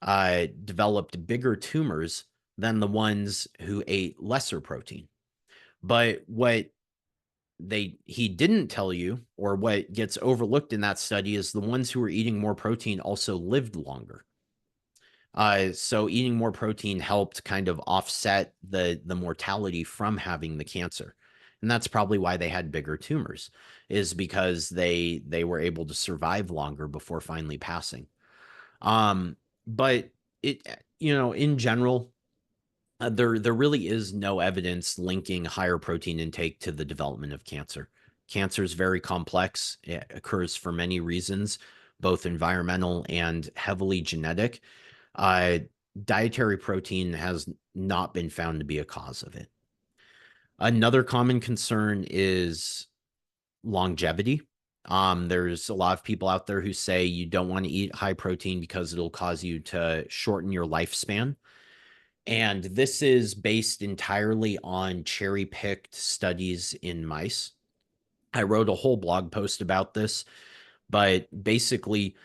developed bigger tumors than the ones who ate lesser protein. But what he didn't tell you, or what gets overlooked in that study, is the ones who were eating more protein also lived longer. So eating more protein helped kind of offset the mortality from having the cancer. And that's probably why they had bigger tumors, is because they were able to survive longer before finally passing. But it, in general, there really is no evidence linking higher protein intake to the development of cancer. Cancer is very complex. It occurs for many reasons, both environmental and heavily genetic. Uh, Dietary protein has not been found to be a cause of it. Another common concern is longevity. There's a lot of people out there who say you don't want to eat high protein because it'll cause you to shorten your lifespan. And this is based entirely on cherry-picked studies in mice. I wrote a whole blog post about this, but basically,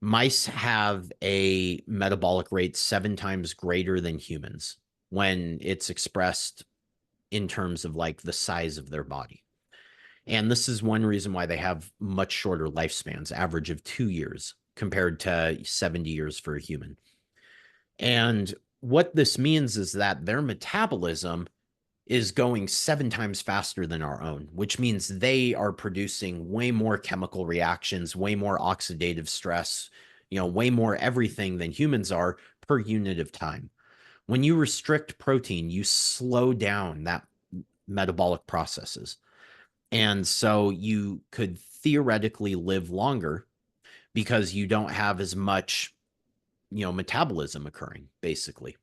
mice have a metabolic rate 7 times greater than humans when it's expressed in terms of like the size of their body. And this is one reason why they have much shorter lifespans, average of 2 years compared to 70 years for a human. And what this means is that their metabolism is going 7 times faster than our own, which means they are producing way more chemical reactions, way more oxidative stress, way more everything than humans are per unit of time. When you restrict protein, you slow down that metabolic processes. And so you could theoretically live longer because you don't have as much, metabolism occurring, basically.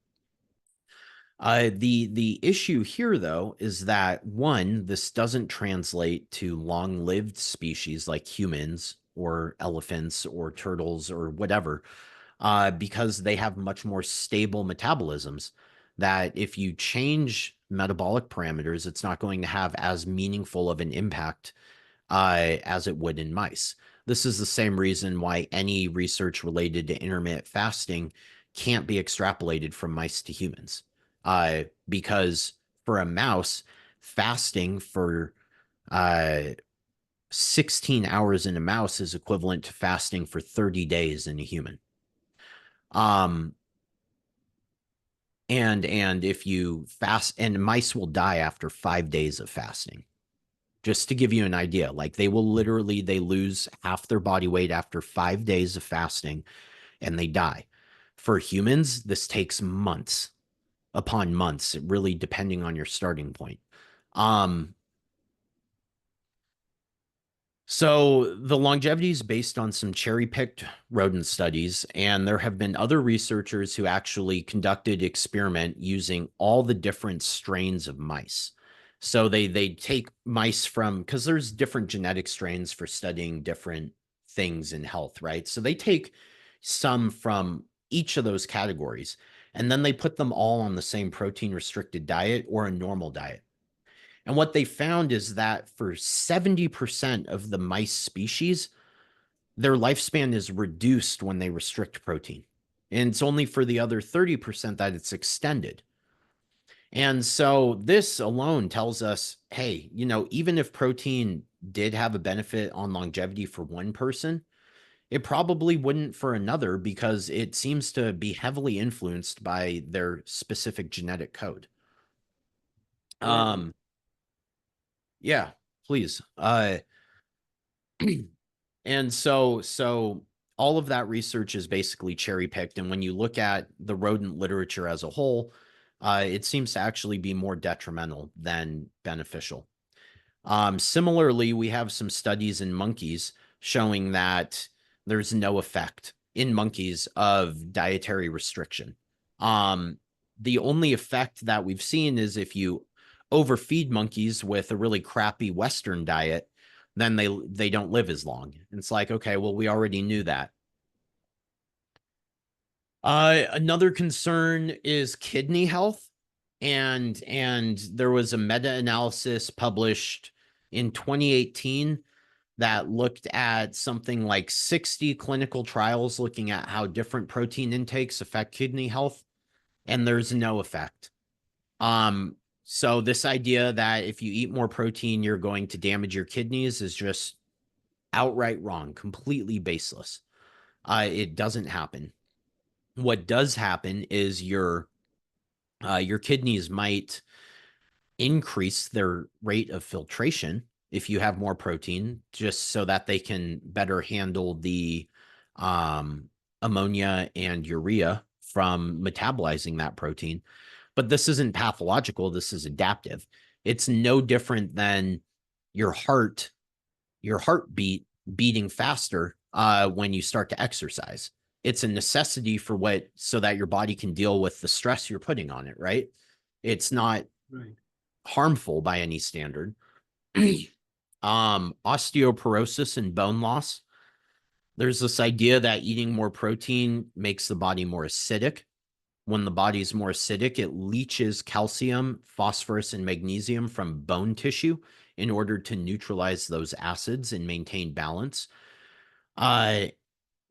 The issue here, though, is that one, this doesn't translate to long-lived species like humans or elephants or turtles or whatever, because they have much more stable metabolisms. That if you change metabolic parameters, it's not going to have as meaningful of an impact as it would in mice. This is the same reason why any research related to intermittent fasting can't be extrapolated from mice to humans. Because for a mouse, fasting for 16 hours in a mouse is equivalent to fasting for 30 days in a human. And if you fast, and mice will die after 5 days of fasting. Just to give you an idea, like they lose half their body weight after 5 days of fasting and they die. For humans, this takes months upon months, really depending on your starting point. So the longevity is based on some cherry-picked rodent studies, and there have been other researchers who actually conducted experiment using all the different strains of mice. So they take mice from, because there's different genetic strains for studying different things in health, right? So they take some from each of those categories, and then they put them all on the same protein-restricted diet or a normal diet. And what they found is that for 70% of the mice species, their lifespan is reduced when they restrict protein. And it's only for the other 30% that it's extended. And so this alone tells us, hey, even if protein did have a benefit on longevity for one person, it probably wouldn't for another because it seems to be heavily influenced by their specific genetic code. Yeah, please. And so all of that research is basically cherry picked. And when you look at the rodent literature as a whole, it seems to actually be more detrimental than beneficial. Similarly, we have some studies in monkeys showing that there's no effect in monkeys of dietary restriction. The only effect that we've seen is if you overfeed monkeys with a really crappy Western diet, then they don't live as long. And it's like, okay, well, we already knew that. Another concern is kidney health. And there was a meta-analysis published in 2018 that looked at something like 60 clinical trials looking at how different protein intakes affect kidney health, and there's no effect. So this idea that if you eat more protein, you're going to damage your kidneys is just outright wrong, completely baseless. It doesn't happen. What does happen is your kidneys might increase their rate of filtration if you have more protein, just so that they can better handle the ammonia and urea from metabolizing that protein. But this isn't pathological. This is adaptive. It's no different than your heartbeat beating faster when you start to exercise. It's a necessity so that your body can deal with the stress you're putting on it, right? It's not harmful by any standard. Osteoporosis and bone loss. There's this idea that eating more protein makes the body more acidic. When the body is more acidic, it leaches calcium, phosphorus, and magnesium from bone tissue in order to neutralize those acids and maintain balance.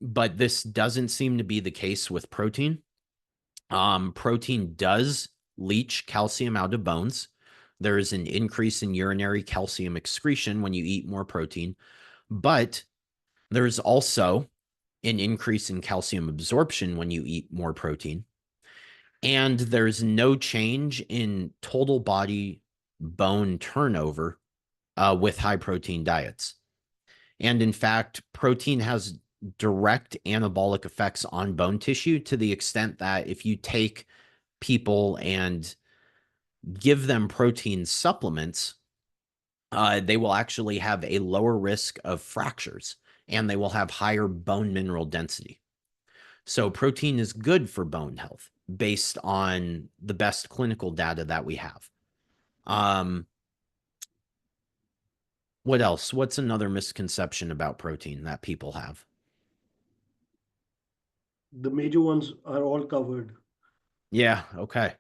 But this doesn't seem to be the case with protein. Protein does leach calcium out of bones. There is an increase in urinary calcium excretion when you eat more protein, but there's also an increase in calcium absorption when you eat more protein. And there's no change in total body bone turnover with high protein diets. And in fact, protein has direct anabolic effects on bone tissue to the extent that if you take people and give them protein supplements, they will actually have a lower risk of fractures and they will have higher bone mineral density. So protein is good for bone health based on the best clinical data that we have. What else? What's another misconception about protein that people have? The major ones are all covered. Yeah, okay.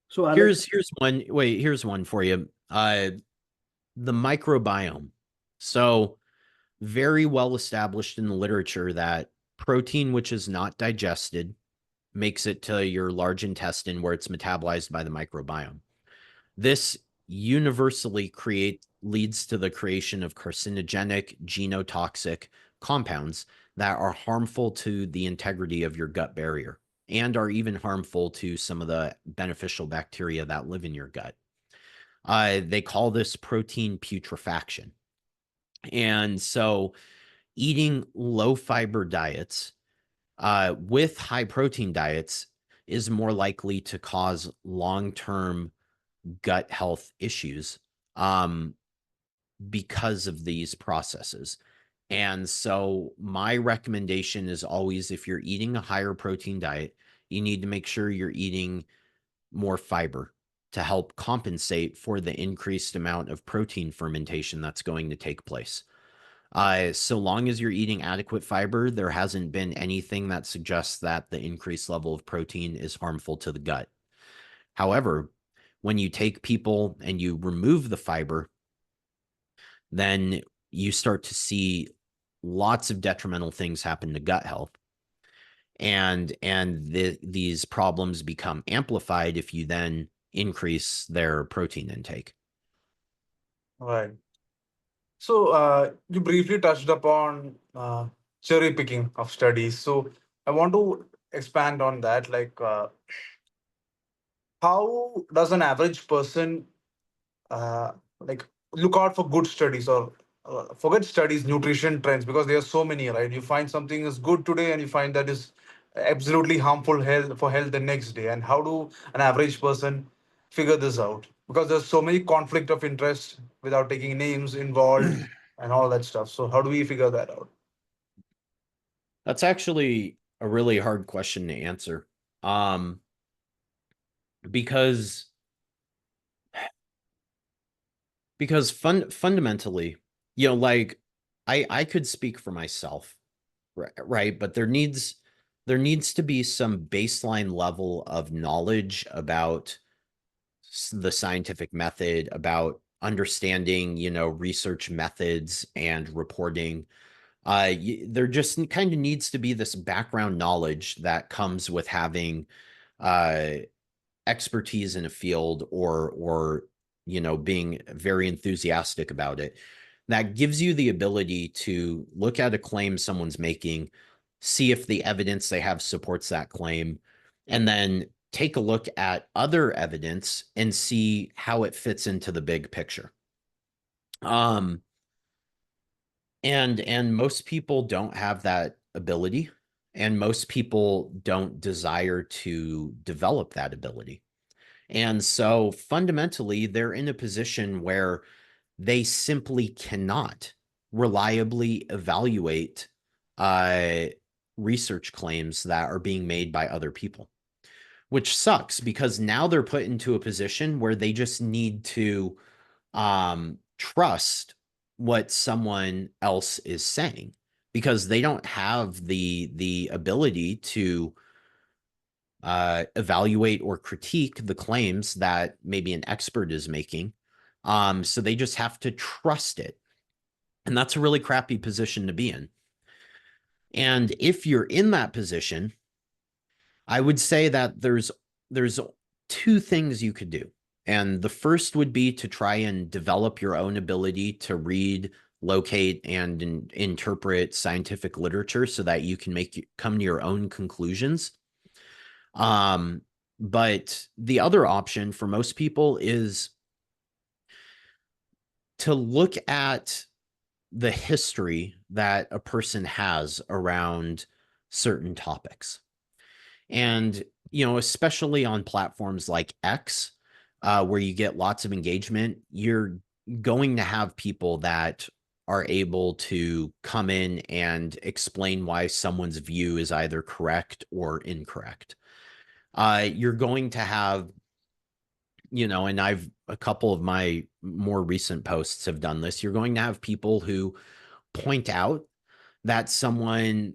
So Alex, Here's one. Wait, here's one for you. The microbiome. So very well established in the literature that protein which is not digested makes it to your large intestine where it's metabolized by the microbiome. This universally leads to the creation of carcinogenic, genotoxic compounds that are harmful to the integrity of your gut barrier and are even harmful to some of the beneficial bacteria that live in your gut. They call this protein putrefaction. And so eating low fiber diets with high protein diets is more likely to cause long-term gut health issues because of these processes. And so my recommendation is always, if you're eating a higher protein diet, you need to make sure you're eating more fiber to help compensate for the increased amount of protein fermentation that's going to take place. So long as you're eating adequate fiber, there hasn't been anything that suggests that the increased level of protein is harmful to the gut. However, when you take people and you remove the fiber, then you start to see lots of detrimental things happen to gut health. And these problems become amplified if you then increase their protein intake. Right. So you briefly touched upon cherry picking of studies. So I want to expand on that. Like, how does an average person like look out for good studies, or forget studies, nutrition trends, because there are so many, right? You find something is good today and you find that is absolutely harmful health for health the next day. And how do an average person figure this out? Because there's so many conflict of interest without taking names involved and all that stuff. So how do we figure that out? That's actually a really hard question to answer. Because fundamentally, like I could speak for myself, right? But there needs to be some baseline level of knowledge about the scientific method, about understanding, research methods and reporting. There just kind of needs to be this background knowledge that comes with having expertise in a field, or being very enthusiastic about it, that gives you the ability to look at a claim someone's making, see if the evidence they have supports that claim, and then take a look at other evidence and see how it fits into the big picture. And most people don't have that ability, and most people don't desire to develop that ability. And so fundamentally, they're in a position where they simply cannot reliably evaluate research claims that are being made by other people, which sucks, because now they're put into a position where they just need to trust what someone else is saying, because they don't have the ability to evaluate or critique the claims that maybe an expert is making. So they just have to trust it. And that's a really crappy position to be in. And if you're in that position, I would say that there's two things you could do. And the first would be to try and develop your own ability to read, locate, and interpret scientific literature so that you can come to your own conclusions. But the other option for most people is to look at the history that a person has around certain topics. And, especially on platforms like X, where you get lots of engagement, you're going to have people that are able to come in and explain why someone's view is either correct or incorrect. You're going to have, and a couple of my more recent posts have done this. You're going to have people who point out that someone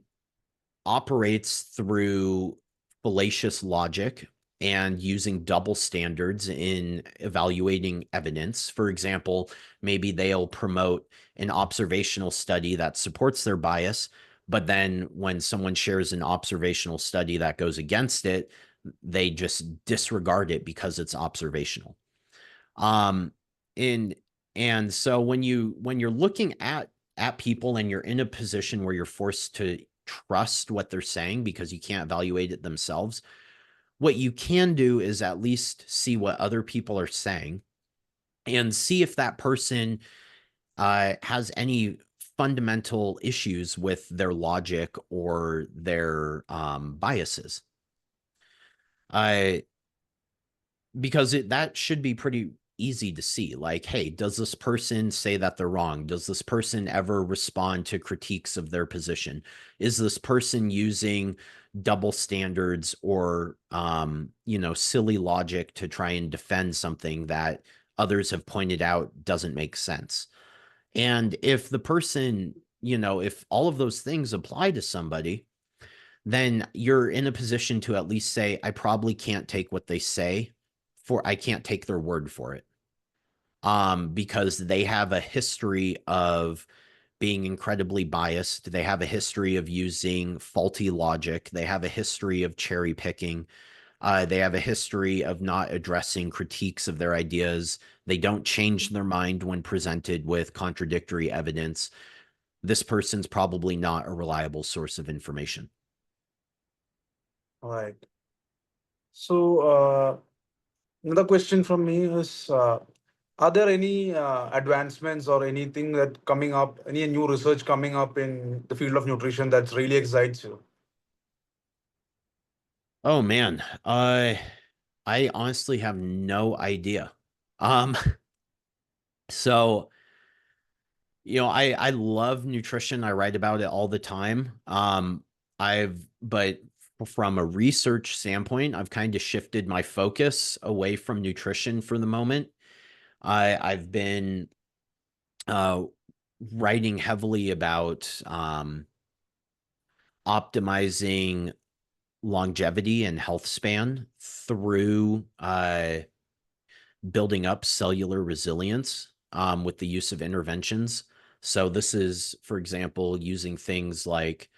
operates through fallacious logic and using double standards in evaluating evidence. For example, maybe they'll promote an observational study that supports their bias, but then when someone shares an observational study that goes against it, they just disregard it because it's observational. And so when you're looking at people and you're in a position where you're forced to trust what they're saying because you can't evaluate it themselves, what you can do is at least see what other people are saying and see if that person has any fundamental issues with their logic or their biases. Because that should be pretty easy to see. Like, hey, does this person say that they're wrong? Does this person ever respond to critiques of their position? Is this person using double standards or, silly logic to try and defend something that others have pointed out doesn't make sense? And if the person, if all of those things apply to somebody, then you're in a position to at least say, I probably can't take what they say I can't take their word for it. Because they have a history of being incredibly biased. They have a history of using faulty logic. They have a history of cherry picking. They have a history of not addressing critiques of their ideas. They don't change their mind when presented with contradictory evidence. This person's probably not a reliable source of information. All right. So another question from me is, are there any advancements or anything that coming up, any new research coming up in the field of nutrition that's really excites you? Oh man, I honestly have no idea. So I love nutrition. I write about it all the time. But from a research standpoint, I've kind of shifted my focus away from nutrition for the moment. I've been writing heavily about optimizing longevity and health span through building up cellular resilience with the use of interventions. So this is, for example, using things like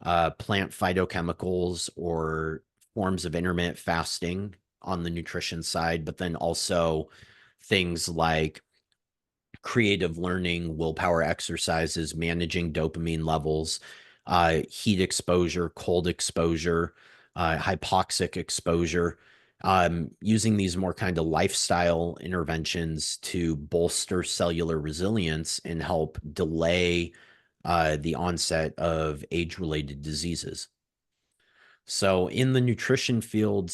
plant phytochemicals or forms of intermittent fasting on the nutrition side, but then also things like creative learning, willpower exercises, managing dopamine levels, heat exposure, cold exposure, hypoxic exposure, using these more kind of lifestyle interventions to bolster cellular resilience and help delay the onset of age-related diseases. So in the nutrition field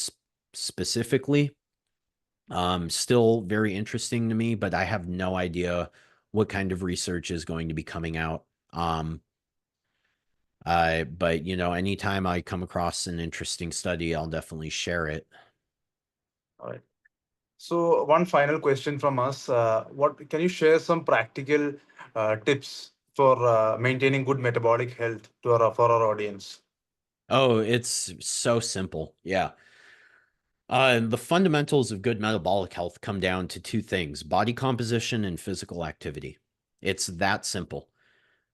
specifically, still very interesting to me, but I have no idea what kind of research is going to be coming out. But anytime I come across an interesting study, I'll definitely share it. All right. So one final question from us. What can you share some practical tips for maintaining good metabolic health for our audience? Oh, it's so simple. Yeah. The fundamentals of good metabolic health come down to two things: body composition and physical activity. It's that simple.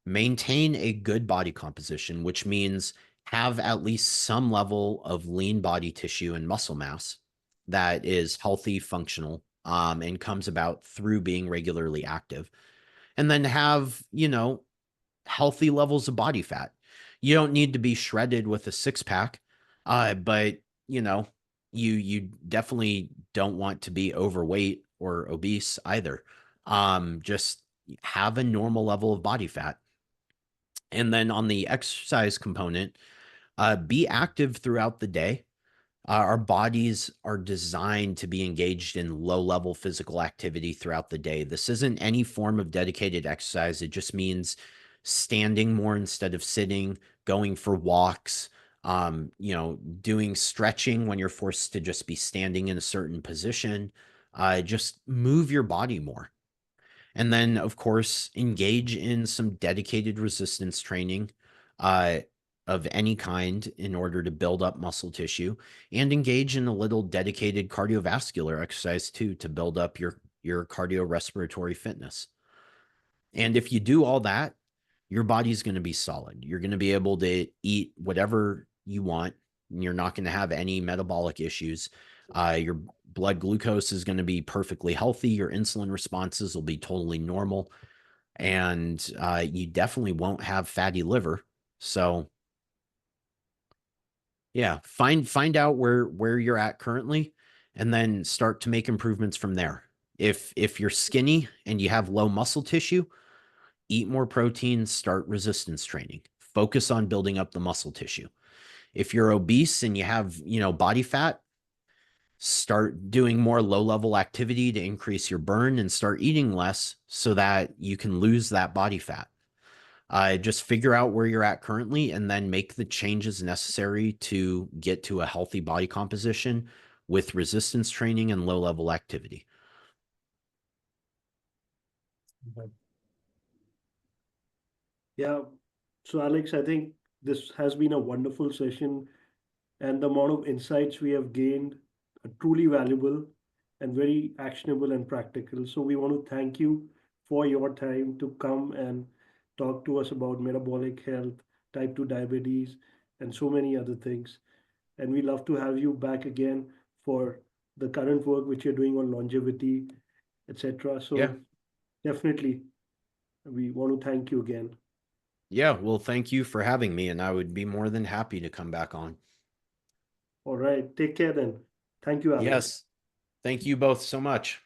Maintain a good body composition, which means have at least some level of lean body tissue and muscle mass that is healthy, functional, and comes about through being regularly active. And then have, healthy levels of body fat. You don't need to be shredded with a six pack, but you definitely don't want to be overweight or obese either. Just have a normal level of body fat. And then on the exercise component, be active throughout the day. Our bodies are designed to be engaged in low-level physical activity throughout the day. This isn't any form of dedicated exercise. It just means standing more instead of sitting, going for walks, doing stretching when you're forced to just be standing in a certain position. Just move your body more. And then, of course, engage in some dedicated resistance training. of any kind in order to build up muscle tissue, and engage in a little dedicated cardiovascular exercise too to build up your cardiorespiratory fitness. And if you do all that, your body's going to be solid. You're going to be able to eat whatever you want. And you're not going to have any metabolic issues. Your blood glucose is going to be perfectly healthy. Your insulin responses will be totally normal. And you definitely won't have fatty liver. So yeah, find out where you're at currently, and then start to make improvements from there. If you're skinny and you have low muscle tissue, eat more protein, start resistance training, focus on building up the muscle tissue. If you're obese and you have, body fat, start doing more low-level activity to increase your burn and start eating less so that you can lose that body fat. Just figure out where you're at currently and then make the changes necessary to get to a healthy body composition with resistance training and low-level activity. Yeah. So, Alex, I think this has been a wonderful session, and the amount of insights we have gained are truly valuable and very actionable and practical. So, we want to thank you for your time to come and talk to us about metabolic health, type 2 diabetes, and so many other things. And we love to have you back again for the current work which you're doing on longevity, etc. So, Yeah. definitely, we want to thank you again. Yeah. Well, thank you for having me, and I would be more than happy to come back on. All right. Take care then. Thank you, Alex. Yes. Thank you both so much.